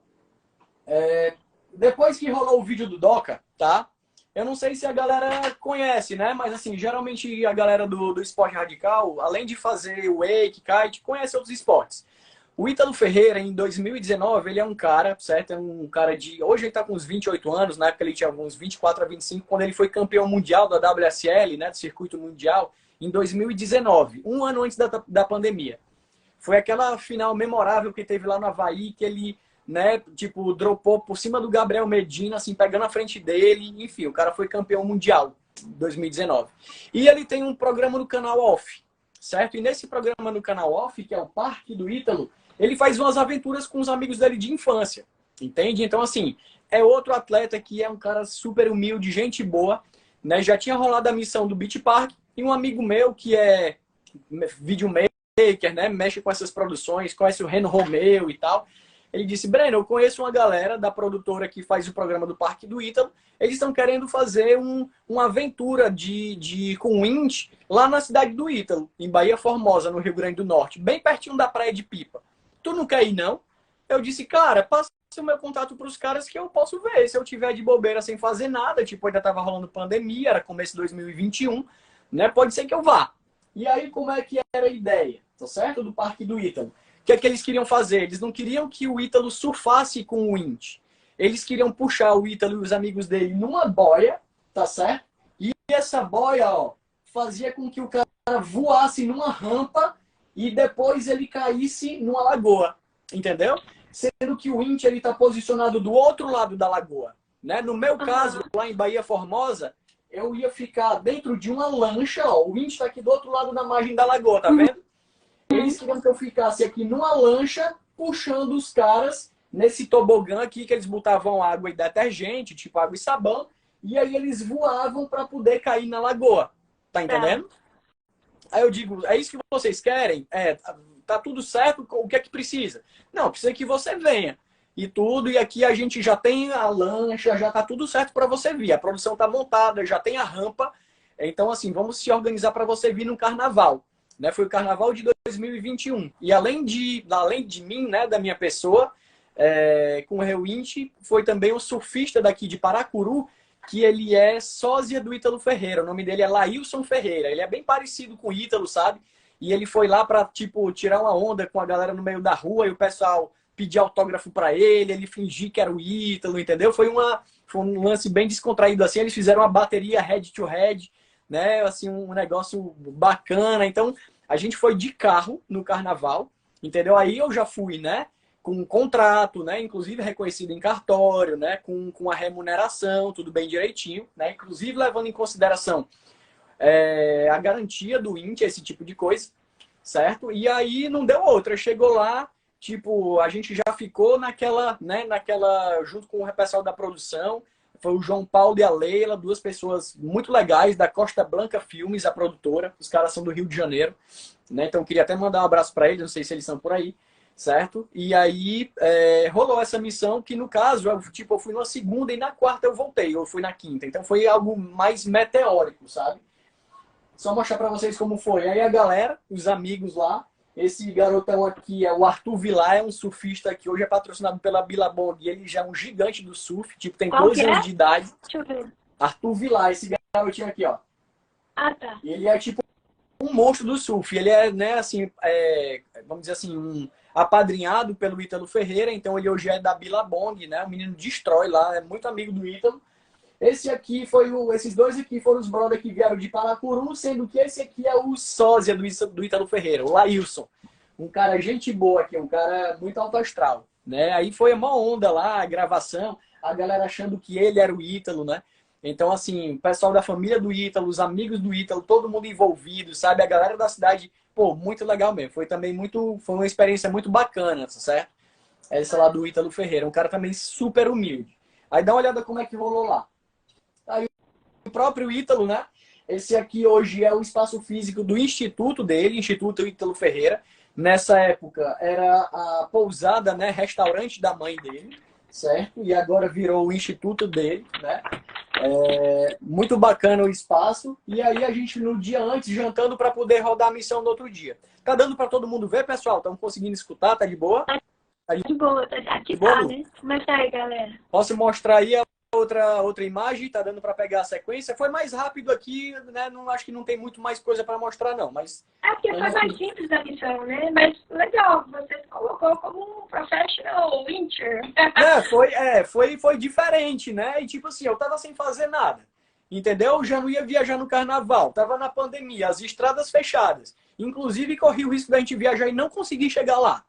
Depois que rolou o vídeo do Doca, tá? Eu não sei se a galera conhece, né? Mas assim, geralmente a galera do esporte radical, além de fazer wake, kite, conhece outros esportes. O Ítalo Ferreira, em 2019, ele é um cara, certo? É um cara de... Hoje ele tá com uns 28 anos, na época ele tinha uns 24 a 25, quando ele foi campeão mundial da WSL, né? Do circuito mundial, em 2019, um ano antes da pandemia. Foi aquela final memorável que teve lá no Havaí, que ele, né, tipo, dropou por cima do Gabriel Medina, assim, pegando a frente dele. Enfim, o cara foi campeão mundial em 2019. E ele tem um programa no canal Off, certo? E nesse programa no canal Off, que é o Parque do Ítalo, ele faz umas aventuras com os amigos dele de infância, entende? Então, assim, é outro atleta que é um cara super humilde, gente boa, né? Já tinha rolado a missão do Beach Park, e um amigo meu que é videomaker, né? Mexe com essas produções, conhece o Reno Romeu e tal. Ele disse, Breno, eu conheço uma galera da produtora que faz o programa do Parque do Ítalo, eles estão querendo fazer uma aventura com winch lá na cidade do Ítalo, em Bahia Formosa, no Rio Grande do Norte, bem pertinho da Praia de Pipa. Tu não quer ir, não? Eu disse, cara, passa o meu contato para os caras que eu posso ver. Se eu tiver de bobeira sem fazer nada, tipo, ainda tava rolando pandemia, era começo de 2021, né? Pode ser que eu vá. E aí, como é que era a ideia, tá certo? Do Parque do Ítalo. O que é que eles queriam fazer? Eles não queriam que o Ítalo surfasse com o winch. Eles queriam puxar o Ítalo e os amigos dele numa boia, tá certo? E essa boia, ó, fazia com que o cara voasse numa rampa e depois ele caísse numa lagoa, entendeu? Sendo que o winch ele tá posicionado do outro lado da lagoa, né? No meu caso, lá em Bahia Formosa, eu ia ficar dentro de uma lancha, ó, o winch tá aqui do outro lado da margem da lagoa, tá vendo? Eles queriam que eu ficasse aqui numa lancha, puxando os caras nesse tobogã aqui, que eles botavam água e detergente, tipo água e sabão, e aí eles voavam para poder cair na lagoa. Tá entendendo? Aí eu digo, é isso que vocês querem? Tá tudo certo, o que é que precisa? Não, precisa que você venha. E tudo, e aqui a gente já tem a lancha, já tá tudo certo para você vir. A produção tá montada, já tem a rampa. Então, assim, vamos se organizar para você vir no carnaval. Né? Foi o carnaval de 2021. E além de mim, né, da minha pessoa, com o Rewinch, foi também um surfista daqui de Paracuru, que ele é sósia do Ítalo Ferreira. O nome dele é Lailson Ferreira. Ele é bem parecido com o Ítalo, sabe? E ele foi lá para, tipo, tirar uma onda com a galera no meio da rua e o pessoal pedir autógrafo para ele fingir que era o Ítalo, entendeu? Foi um lance bem descontraído assim. Eles fizeram uma bateria head to head, né? Assim, um negócio bacana. Então, a gente foi de carro no carnaval, entendeu? Aí eu já fui, né? Com um contrato, né? Inclusive reconhecido em cartório, né? Com a remuneração, tudo bem direitinho, né? Inclusive levando em consideração a garantia do INT, esse tipo de coisa, certo? E aí não deu outra. Chegou lá, tipo, a gente já ficou naquela, junto com o pessoal da produção. Foi o João Paulo e a Leila, duas pessoas muito legais, da Costa Blanca Filmes, a produtora. Os caras são do Rio de Janeiro, né? Então queria até mandar um abraço para eles, não sei se eles são por aí, certo? E aí rolou essa missão que, no caso, eu fui na segunda e na quarta eu voltei, eu fui na quinta. Então foi algo mais meteórico, sabe? Só mostrar para vocês como foi. Aí a galera, os amigos lá, esse garotão aqui é o Arthur Vilar, é um surfista que hoje é patrocinado pela Billabong. E ele já é um gigante do surf, tipo, tem 12 anos de idade. Deixa eu ver. Arthur Vilar, esse garotinho aqui, ó. Ah, tá. Ele é tipo um monstro do surf. Ele é, né, assim, vamos dizer assim, um apadrinhado pelo Ítalo Ferreira. Então ele hoje é da Billabong, né? O menino destrói lá, é muito amigo do Ítalo. Esses dois aqui foram os brothers que vieram de Paracuru, sendo que esse aqui é o sósia do Ítalo Ferreira, o Lailson. Um cara gente boa aqui, um cara muito alto astral, né? Aí foi uma onda lá, a gravação, a galera achando que ele era o Ítalo, né? Então, assim, o pessoal da família do Ítalo, os amigos do Ítalo, todo mundo envolvido, sabe? A galera da cidade, pô, muito legal mesmo. Foi uma experiência muito bacana, certo? Essa lá do Ítalo Ferreira, um cara também super humilde. Aí dá uma olhada como é que rolou lá. Aí o próprio Ítalo, né? Esse aqui hoje é o espaço físico do instituto dele, Instituto Ítalo Ferreira. Nessa época era a pousada, né? Restaurante da mãe dele, certo? E agora virou o instituto dele, né? Muito bacana o espaço. E aí a gente, no dia antes, jantando para poder rodar a missão no outro dia. Tá dando para todo mundo ver, pessoal? Estão conseguindo escutar? Tá de boa? Tá De boa, aqui boa, tá, Lu? né? Mas tá aí, galera. Posso mostrar aí a outra imagem? Tá dando para pegar a sequência? Foi mais rápido aqui, né? Não, acho que não tem muito mais coisa para mostrar, não. Mas É porque foi mais simples a missão, né? Mas legal, você se colocou como um professional wincher. Foi diferente, né? E tipo assim, eu tava sem fazer nada. Entendeu? Eu já não ia viajar no carnaval. Tava na pandemia, as estradas fechadas. Inclusive, corri o risco da gente viajar e não conseguir chegar lá.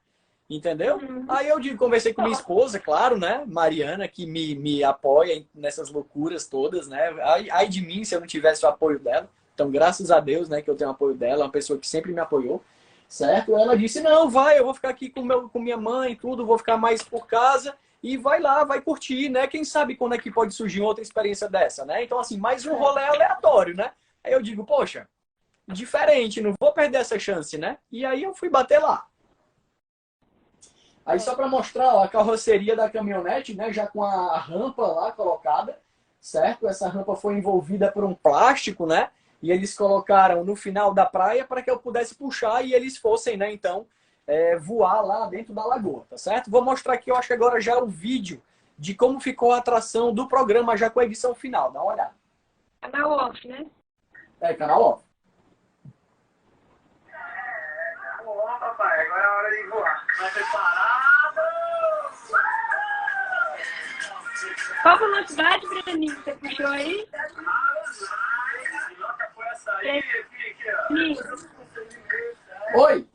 Entendeu? Aí eu conversei com minha esposa, claro, né? Mariana, que me apoia nessas loucuras todas, né? Ai de mim se eu não tivesse o apoio dela. Então, graças a Deus, né, que eu tenho o apoio dela, uma pessoa que sempre me apoiou, certo? Ela disse, não, vai, eu vou ficar aqui com minha mãe e tudo, vou ficar mais por casa e vai lá, vai curtir, né? Quem sabe quando é que pode surgir outra experiência dessa, né? Então, assim, mais um rolê aleatório, né? Aí eu digo, poxa, diferente, não vou perder essa chance, né? E aí eu fui bater lá. Aí só para mostrar ó, a carroceria da caminhonete, né, já com a rampa lá colocada, certo? Essa rampa foi envolvida por um plástico, né? E eles colocaram no final da praia para que eu pudesse puxar e eles fossem, né, então, voar lá dentro da lagoa, tá certo? Vou mostrar aqui, eu acho que agora já o vídeo de como ficou a atração do programa já com a edição final. Dá uma olhada. Canal off, né? Canal off. Olá, papai, agora é a hora de voar. Vai preparado? Qual velocidade, Breninho, que você puxou aí? Oi?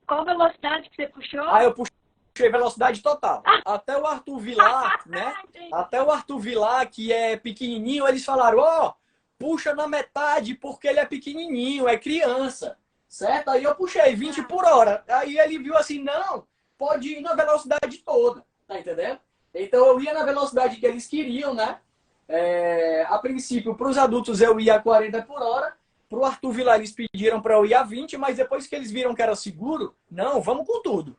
Qual velocidade que você puxou? Eu puxei velocidade total. Até o Arthur Vilar, né? Até o Arthur Vilar, que é pequenininho, eles falaram, puxa na metade porque ele é pequenininho, é criança. Certo? Aí eu puxei 20 por hora. Aí ele viu assim, não, pode ir na velocidade toda. Tá entendendo? Então eu ia na velocidade que eles queriam, né? A princípio, para os adultos eu ia a 40 por hora. Para o Arthur Vilar eles pediram para eu ir a 20, mas depois que eles viram que era seguro, não, vamos com tudo.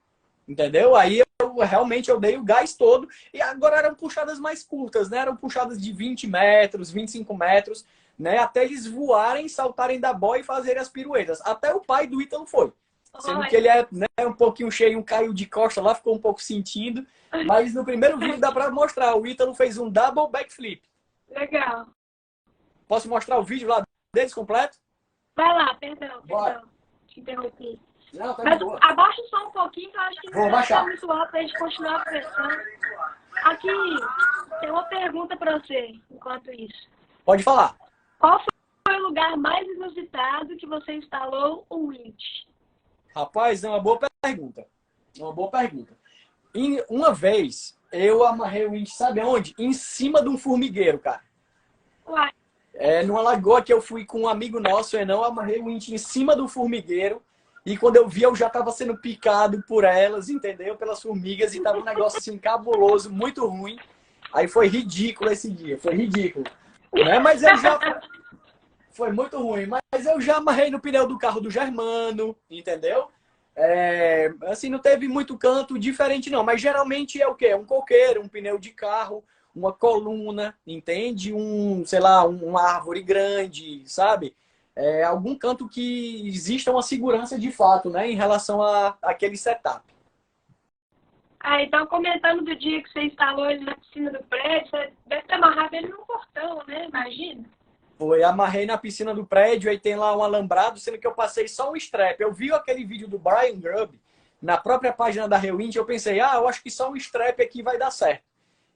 Entendeu? Aí eu dei o gás todo. E agora eram puxadas mais curtas, né? Eram puxadas de 20 metros, 25 metros. Né, até eles voarem, saltarem da boia e fazerem as piruetas. Até o pai do Ítalo foi. Sendo que ele é, né, um pouquinho cheio, caiu de costa lá, ficou um pouco sentindo. Mas no primeiro vídeo dá pra mostrar. O Ítalo fez um double backflip. Legal. Posso mostrar o vídeo lá deles completo? Vai lá, perdão. Te interrompi. Não, tá de Mas boa. abaixa só um pouquinho, que eu acho que Vou não baixar. tá muito alto pra gente continuar conversando. Aqui, tem uma pergunta pra você, enquanto isso. Pode falar. Qual foi o lugar mais inusitado que você instalou um winch? Rapaz, é uma boa pergunta. Uma boa pergunta. Uma vez, eu amarrei o winch, sabe onde? Em cima de um formigueiro, cara. Uai. Numa lagoa que eu fui com um amigo nosso, eu amarrei o winch em cima do formigueiro. E quando eu vi, eu já estava sendo picado por elas, entendeu? Pelas formigas. E tava um negócio assim, cabuloso, muito ruim. Aí foi ridículo esse dia, foi ridículo. Né? Mas eu já... Foi muito ruim, mas eu já amarrei no pneu do carro do Germano, entendeu? Assim, não teve muito canto diferente não, mas geralmente é o quê? Um coqueiro, um pneu de carro, uma coluna, entende? Sei lá, uma árvore grande, sabe? Algum canto que exista uma segurança de fato, né? Em relação àquele setup. Então comentando do dia que você instalou ele na piscina do prédio, você deve ter amarrado ele num portão, né? Imagina. Foi, amarrei na piscina do prédio, aí tem lá um alambrado, sendo que eu passei só um strap. Eu vi aquele vídeo do Brian Grubb na própria página da Rewind, eu pensei, eu acho que só um strap aqui vai dar certo.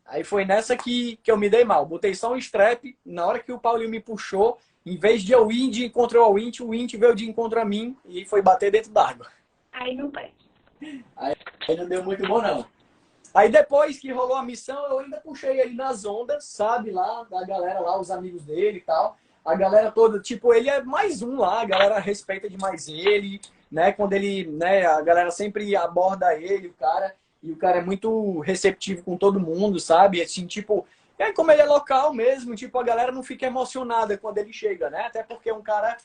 Aí foi nessa que eu me dei mal. Botei só um strap, na hora que o Paulinho me puxou, em vez de eu ir de encontro ao winch, o winch veio de encontro a mim e foi bater dentro d'água. Aí não vai. Aí não deu muito bom, não. Aí depois que rolou a missão, eu ainda puxei ele nas ondas, sabe? Lá, da galera lá, os amigos dele e tal. A galera toda, tipo, ele é mais um lá, a galera respeita demais ele, né? Quando ele, né, a galera sempre aborda ele, o cara, e o cara é muito receptivo com todo mundo, sabe? Assim, tipo, como ele é local mesmo, tipo, a galera não fica emocionada quando ele chega, né? Até porque é um cara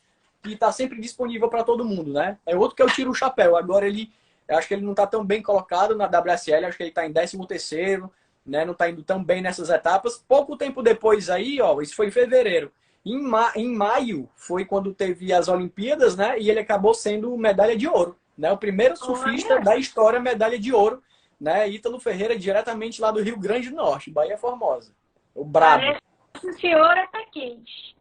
que tá sempre disponível para todo mundo, né? É outro que eu tiro o chapéu. Agora eu acho que ele não tá tão bem colocado na WSL, acho que ele tá em 13º, né? Não tá indo tão bem nessas etapas. Pouco tempo depois aí, ó, isso foi em fevereiro. Em maio foi quando teve as Olimpíadas, né? E ele acabou sendo medalha de ouro, né? O primeiro surfista Olha. da história medalha de ouro, né? Ítalo Ferreira, diretamente lá do Rio Grande do Norte, Bahia Formosa. O brabo. Parece que o senhor tá quente.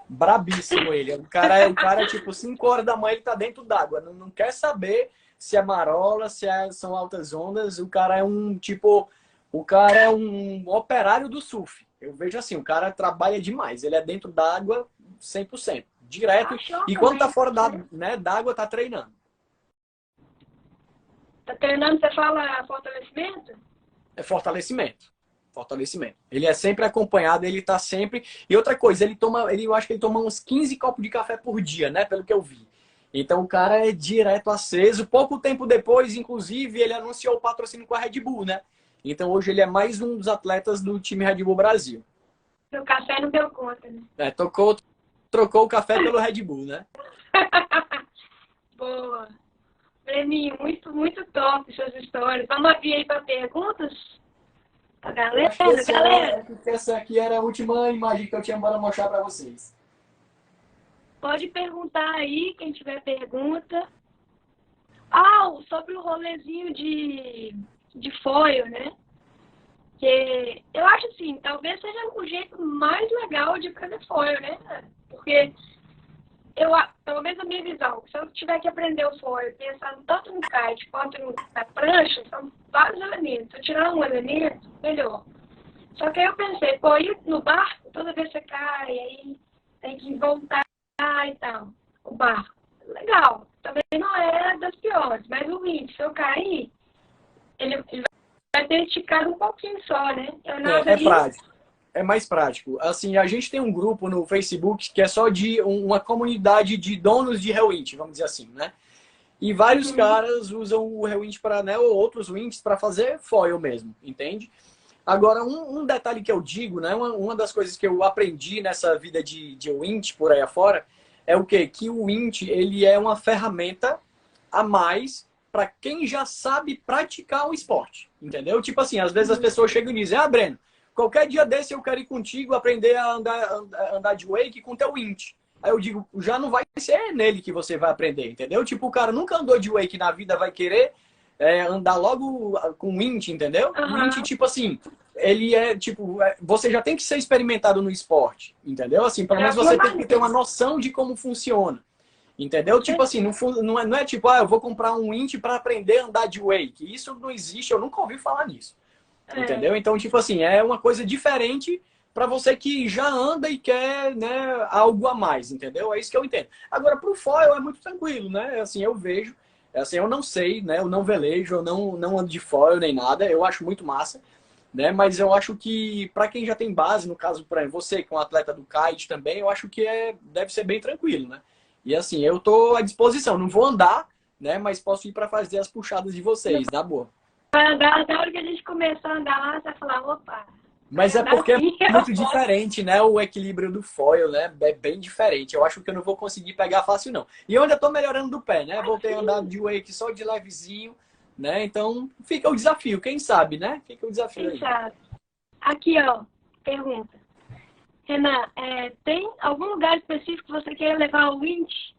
Brabíssimo ele. O cara tipo, 5 horas da manhã ele tá dentro d'água. Não quer saber se é marola, são altas ondas. O cara é um operário do surf. Eu vejo assim, o cara trabalha demais. Ele é dentro d'água 100%, direto. E quando tá fora d'água, tá treinando. Tá treinando, você fala fortalecimento? É fortalecimento. Fortalecimento. Ele é sempre acompanhado, ele tá sempre... E outra coisa, eu acho que ele toma uns 15 copos de café por dia, né? Pelo que eu vi. Então o cara é direto aceso. Pouco tempo depois, inclusive, ele anunciou o patrocínio com a Red Bull, né? Então hoje ele é mais um dos atletas do time Red Bull Brasil. Meu café não deu conta, né? Trocou o café pelo Red Bull, né? Boa. Breninho, muito, muito top suas histórias. Vamos abrir aí para perguntas? A galera, Essa aqui era a última imagem que eu tinha para mostrar para vocês. Pode perguntar aí, quem tiver pergunta. Sobre o rolezinho de foil, né? Que eu acho assim, talvez seja o jeito mais legal de aprender foil, né? Porque pelo menos a minha visão, se eu tiver que aprender o foil pensando tanto no kite quanto na prancha, são vários elementos. Se eu tirar um elemento, melhor. Só que aí eu pensei, ir no barco, toda vez que você cai, aí tem que voltar e tal. O barco, legal. Também não é das piores, mas o wind, se eu cair, ele vai ter esticado um pouquinho só, né? É prático. É mais prático. Assim, a gente tem um grupo no Facebook que é só de uma comunidade de donos de Rewinch, vamos dizer assim, né? E vários caras usam o Rewinch para, né, ou outros winches para fazer foil mesmo, entende? Agora, um detalhe que eu digo, né, uma das coisas que eu aprendi nessa vida de winch por aí afora, é o quê? Que o winch, ele é uma ferramenta a mais para quem já sabe praticar o esporte, entendeu? Tipo assim, às vezes as pessoas chegam e dizem, Breno, qualquer dia desse eu quero ir contigo aprender a andar de wake com teu winch. Aí eu digo, já não vai ser nele que você vai aprender, entendeu? Tipo, o cara nunca andou de wake na vida, vai querer andar logo com winch, entendeu? O winch, tipo assim, ele é, tipo, você já tem que ser experimentado no esporte, entendeu? Assim, pelo menos você tem que ter uma noção de como funciona, entendeu? Tipo assim, não é tipo, eu vou comprar um winch para aprender a andar de wake. Isso não existe, eu nunca ouvi falar nisso. Entendeu? Então, tipo assim, é uma coisa diferente para você que já anda e quer, né, algo a mais, entendeu? É isso que eu entendo. Agora, pro foil é muito tranquilo, né? Assim, eu vejo, assim, eu não sei, né? Eu não velejo, eu não ando de foil nem nada, eu acho muito massa, né? Mas eu acho que para quem já tem base, no caso, por exemplo, você que é um atleta do kite também, eu acho que deve ser bem tranquilo, né? E assim, eu tô à disposição, não vou andar, né? Mas posso ir para fazer as puxadas de vocês, na boa. Na hora que a gente começar a andar lá, você vai falar, opa. Mas é porque é muito diferente, né? O equilíbrio do foil, né? É bem diferente. Eu acho que eu não vou conseguir pegar fácil, não. E eu ainda tô melhorando do pé, né? Voltei a andar de wake só de levezinho, né? Então, fica o desafio. Quem sabe, né? Fica o desafio aí. Quem sabe. Aqui, ó, pergunta. Renan, tem algum lugar específico que você quer levar o winch?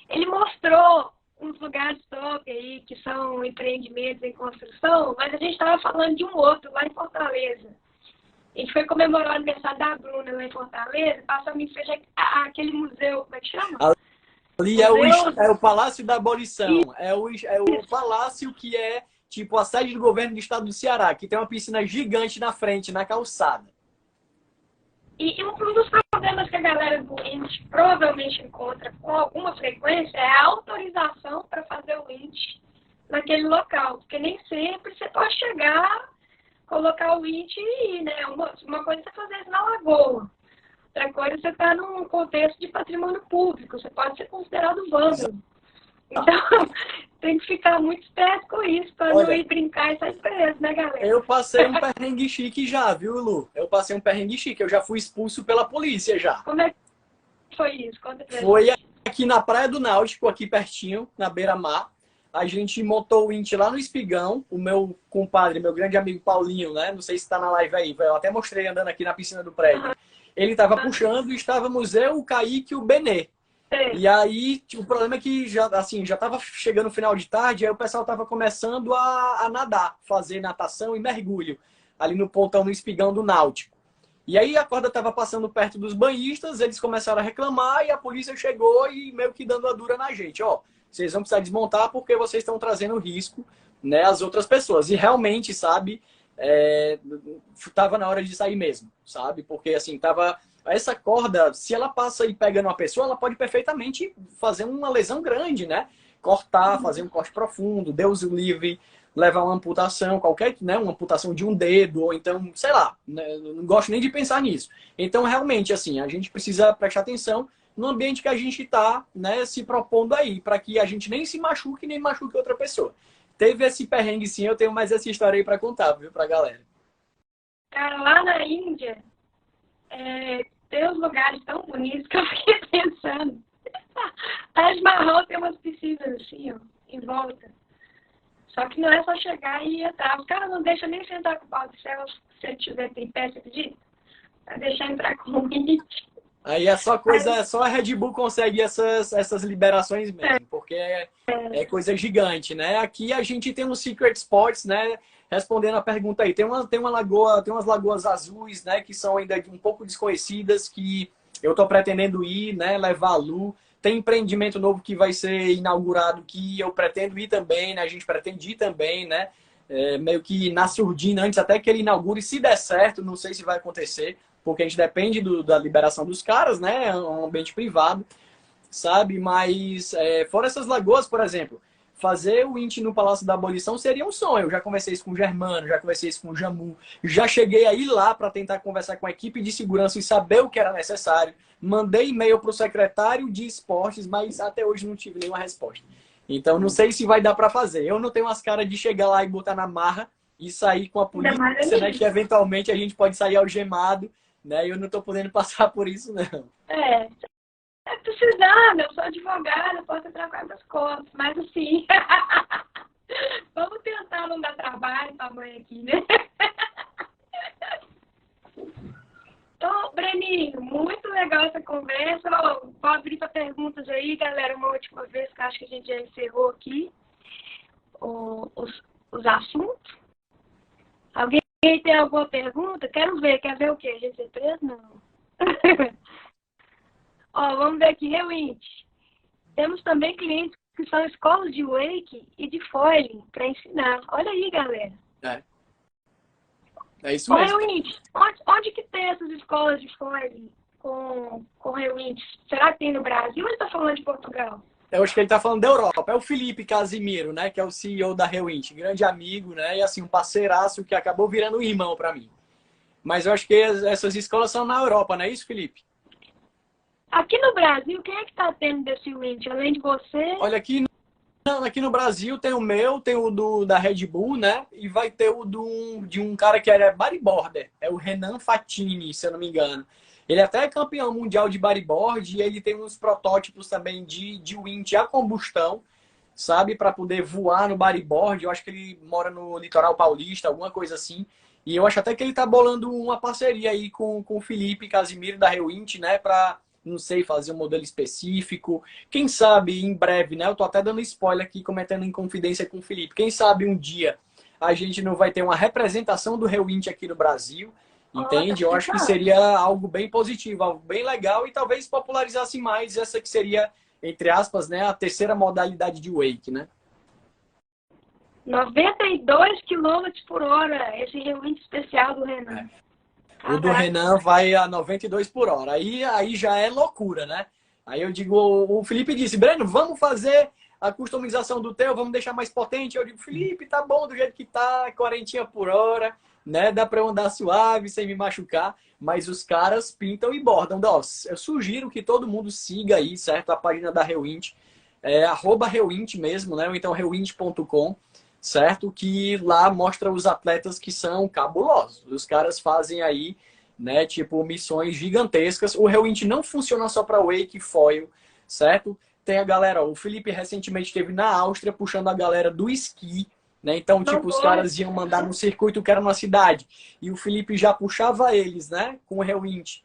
Ele mostrou uns lugares top aí, que são empreendimentos em construção, mas a gente estava falando de um outro, lá em Fortaleza. A gente foi comemorar o aniversário da Bruna lá em Fortaleza, passamos em frente àquele museu, como é que chama? Ali é o Palácio da Abolição, é o palácio que é tipo a sede do governo do estado do Ceará, que tem uma piscina gigante na frente, na calçada. E um dos problemas que a galera do winch provavelmente encontra com alguma frequência é a autorização para fazer o winch naquele local. Porque nem sempre você pode chegar, colocar o winch e ir, né? Uma coisa é você fazer isso na lagoa. Outra coisa é você estar num contexto de patrimônio público. Você pode ser considerado vândalo. Então, tem que ficar muito esperto com isso para não ir brincar e sair preso, né, galera? Eu passei um perrengue chique já, viu, Lu? Eu passei um perrengue chique. Eu já fui expulso pela polícia já. Como é que foi isso? Conta pra Foi aqui na Praia do Náutico, aqui pertinho, na beira-mar. a gente montou o Int lá no Espigão, o meu compadre, meu grande amigo Paulinho, né? Não sei se está na live aí, eu até mostrei andando aqui na piscina do prédio. Ele estava puxando e estávamos eu, o Kaique e o Benê. E aí, o problema é que já estava chegando o final de tarde, aí o pessoal estava começando a nadar, fazer natação e mergulho, ali no pontão no Espigão do Náutico. E aí a corda estava passando perto dos banhistas, eles começaram a reclamar e a polícia chegou e meio que dando a dura na gente. Ó, vocês vão precisar desmontar porque vocês estão trazendo risco, né, às outras pessoas. E realmente, sabe, tava na hora de sair mesmo, sabe? Porque assim, tava... Essa corda, se ela passa e pega numa pessoa, ela pode perfeitamente fazer uma lesão grande, né? Cortar, fazer um corte profundo, Deus o livre, levar uma amputação, qualquer, né? Uma amputação de um dedo, ou então, sei lá, né? Não gosto nem de pensar nisso. Então, realmente, assim, a gente precisa prestar atenção no ambiente que a gente está, né, se propondo aí, para que a gente nem se machuque, nem machuque outra pessoa. Teve esse perrengue, sim, eu tenho mais essa história aí para contar, viu, pra galera. Cara, lá na Índia, tem uns lugares tão bonitos que eu fiquei pensando. Taj Mahal tem umas piscinas assim, ó, em volta. Só que não é só chegar e entrar. Os caras não deixam nem sentar com o pau do céu se ele tiver em pé, você acredita? Vai deixar entrar com o limite. Aí é só só a Red Bull consegue essas liberações mesmo, porque é coisa gigante, né? Aqui a gente tem uns secret spots, né? Respondendo a pergunta aí, tem uma lagoa, tem umas lagoas azuis, né? Que são ainda um pouco desconhecidas, que eu tô pretendendo ir, né? Levar a Lu. Tem empreendimento novo que vai ser inaugurado que eu pretendo ir também, né? A gente pretende ir também, né? Meio que na surdina, antes até que ele inaugure, se der certo, não sei se vai acontecer, porque a gente depende da liberação dos caras, né? É um ambiente privado, sabe? Mas, fora essas lagoas, por exemplo, fazer o Int no Palácio da Abolição seria um sonho. Eu já conversei isso com o Germano, já conversei isso com o Jamu, já cheguei a ir lá para tentar conversar com a equipe de segurança e saber o que era necessário. Mandei e-mail para o secretário de esportes, mas até hoje não tive nenhuma resposta. Então, não sei se vai dar para fazer. Eu não tenho as caras de chegar lá e botar na marra e sair com a polícia, né? Que eventualmente a gente pode sair algemado, né? E eu não estou podendo passar por isso, não. Precisando, eu sou advogada, posso entrar com essas coisas, mas assim, vamos tentar não dar trabalho pra mãe aqui, né? Então, Breninho, muito legal essa conversa. Vou abrir para perguntas aí, galera, uma última vez, que acho que a gente já encerrou aqui os assuntos. Alguém tem alguma pergunta? Quero ver, quer ver o quê? GC3? Não. Ó, vamos ver aqui, Rewint. Temos também clientes que são escolas de wake e de foiling para ensinar. Olha aí, galera. É isso mesmo. Rewint, onde que tem essas escolas de foiling com Rewint? Será que tem no Brasil ou ele está falando de Portugal? Eu acho que ele está falando da Europa. É o Felipe Casimiro, né? Que é o CEO da Rewint. Grande amigo, né? E assim, um parceiraço que acabou virando um irmão para mim. Mas eu acho que essas escolas são na Europa, não é isso, Felipe? Aqui no Brasil, quem é que está tendo desse Wint? Além de você? Olha, aqui no Brasil tem o meu, tem o da Red Bull, né? E vai ter o de um cara que era bodyboarder. É o Renan Fatini, se eu não me engano. Ele até é campeão mundial de bodyboard e ele tem uns protótipos também de Wint a combustão, sabe? Para poder voar no bodyboard. Eu acho que ele mora no litoral paulista, alguma coisa assim. E eu acho até que ele tá bolando uma parceria aí com o Felipe Casimiro da Rewint, né? Para, não sei, fazer um modelo específico. Quem sabe em breve, né? Eu tô até dando spoiler aqui, comentando em confidência com o Felipe. Quem sabe um dia a gente não vai ter uma representação do Rewint aqui no Brasil, entende? Eu acho que seria algo bem positivo, algo bem legal e talvez popularizasse mais essa que seria, entre aspas, né? A terceira modalidade de wake, né? 92 km por hora, esse Rewint especial do Renan. O do Renan vai a 92 por hora. Aí já é loucura, né? Aí eu digo, o Felipe disse, Breno, vamos fazer a customização do teu, vamos deixar mais potente. Eu digo, Felipe, tá bom do jeito que tá, 40 por hora, né? Dá pra eu andar suave, sem me machucar. Mas os caras pintam e bordam. Eu sugiro que todo mundo siga aí, certo? A página da Rewint. @Rewint mesmo, né? Ou então rewint.com. Certo? Que lá mostra os atletas que são cabulosos. Os caras fazem aí, né, tipo, missões gigantescas. O Rewint não funciona só para wake e foil, certo? tem a galera, o Felipe recentemente esteve na Áustria puxando a galera do esqui, né? Então, tipo, os caras iam mandar no circuito que era numa cidade. E o Felipe já puxava eles, né? Com o Rewind.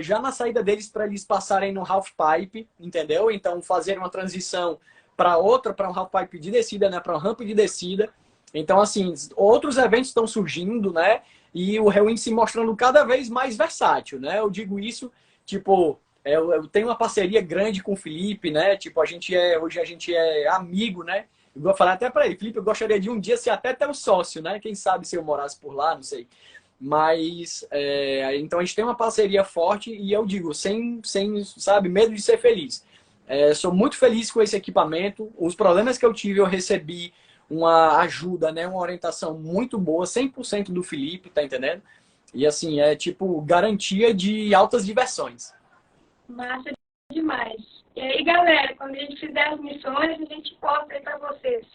Já na saída deles para eles passarem no half pipe, entendeu? Então, fazer uma transição para outra, para um half pipe de descida, né? Para um ramp de descida. Então, assim, outros eventos estão surgindo, né? E o Rewind se mostrando cada vez mais versátil, né? Eu digo isso, tipo, eu tenho uma parceria grande com o Felipe, né? Tipo, hoje a gente é amigo, né? Eu vou falar até para ele, Felipe, eu gostaria de um dia ser até teu sócio, né? Quem sabe se eu morasse por lá, não sei. Mas, então a gente tem uma parceria forte e eu digo, sem sabe, medo de ser feliz. Sou muito feliz com esse equipamento. Os problemas que eu tive, eu recebi uma ajuda, né? Uma orientação muito boa, 100% do Felipe, tá entendendo? E assim, é tipo garantia de altas diversões. Massa demais. E aí, galera, quando a gente fizer as missões, a gente posta aí pra vocês.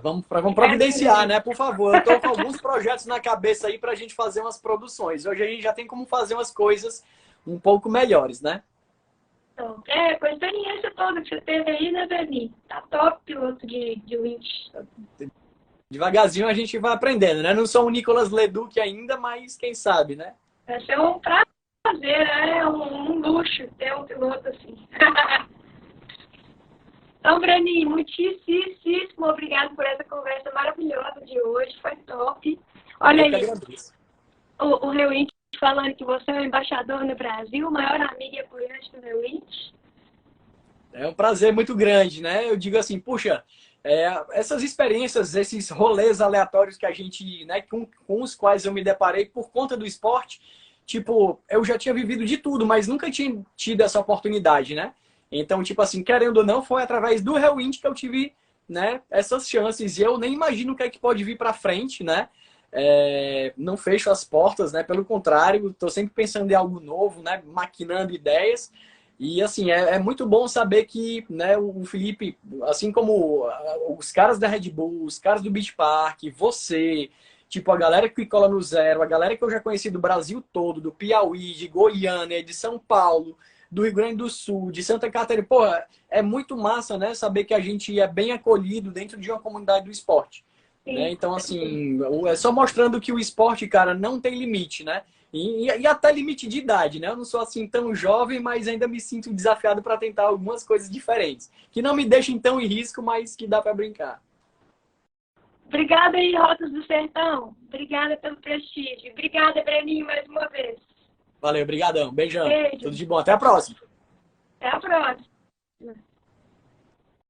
Vamos providenciar, né? Por favor. Eu tô com alguns projetos na cabeça aí pra gente fazer umas produções. Hoje a gente já tem como fazer umas coisas um pouco melhores, né? Então, com a experiência toda que você teve aí, né, Dani? Tá top piloto de winch. Devagarzinho a gente vai aprendendo, né? Não sou um Nicolas Leduc ainda, mas quem sabe, né? Vai ser um prazer, né? Um luxo ter um piloto assim. Então, Brani, muitíssimo obrigado por essa conversa maravilhosa de hoje. Foi top. Olha aí, o Rewind falando que você é o embaixador no Brasil, o maior amigo e apoiante do Rewind. É um prazer muito grande, né? Eu digo assim, puxa, essas experiências, esses rolês aleatórios que a gente, né, com os quais eu me deparei por conta do esporte, tipo, eu já tinha vivido de tudo, mas nunca tinha tido essa oportunidade, né? Então, tipo assim, querendo ou não, foi através do Rewind que eu tive, né, essas chances. E eu nem imagino o que é que pode vir para frente, né? Não fecho as portas, né? Pelo contrário, estou sempre pensando em algo novo, né? Maquinando ideias. E assim, é muito bom saber que, né, o Felipe, assim como os caras da Red Bull, os caras do Beach Park, você, tipo, a galera que cola no zero, a galera que eu já conheci do Brasil todo, do Piauí, de Goiânia, de São Paulo, do Rio Grande do Sul, de Santa Catarina. Pô, é muito massa, né? Saber que a gente é bem acolhido dentro de uma comunidade do esporte. Né? Então, assim, é só mostrando que o esporte, cara, não tem limite, né? E até limite de idade, né? Eu não sou assim tão jovem, mas ainda me sinto desafiado para tentar algumas coisas diferentes. Que não me deixem tão em risco, mas que dá para brincar. Obrigada aí, Rotas do Sertão. Obrigada pelo prestígio. Obrigada, Breninho, mais uma vez. Valeu, brigadão. Beijão. Beijo. Tudo de bom. Até a próxima. Até a próxima.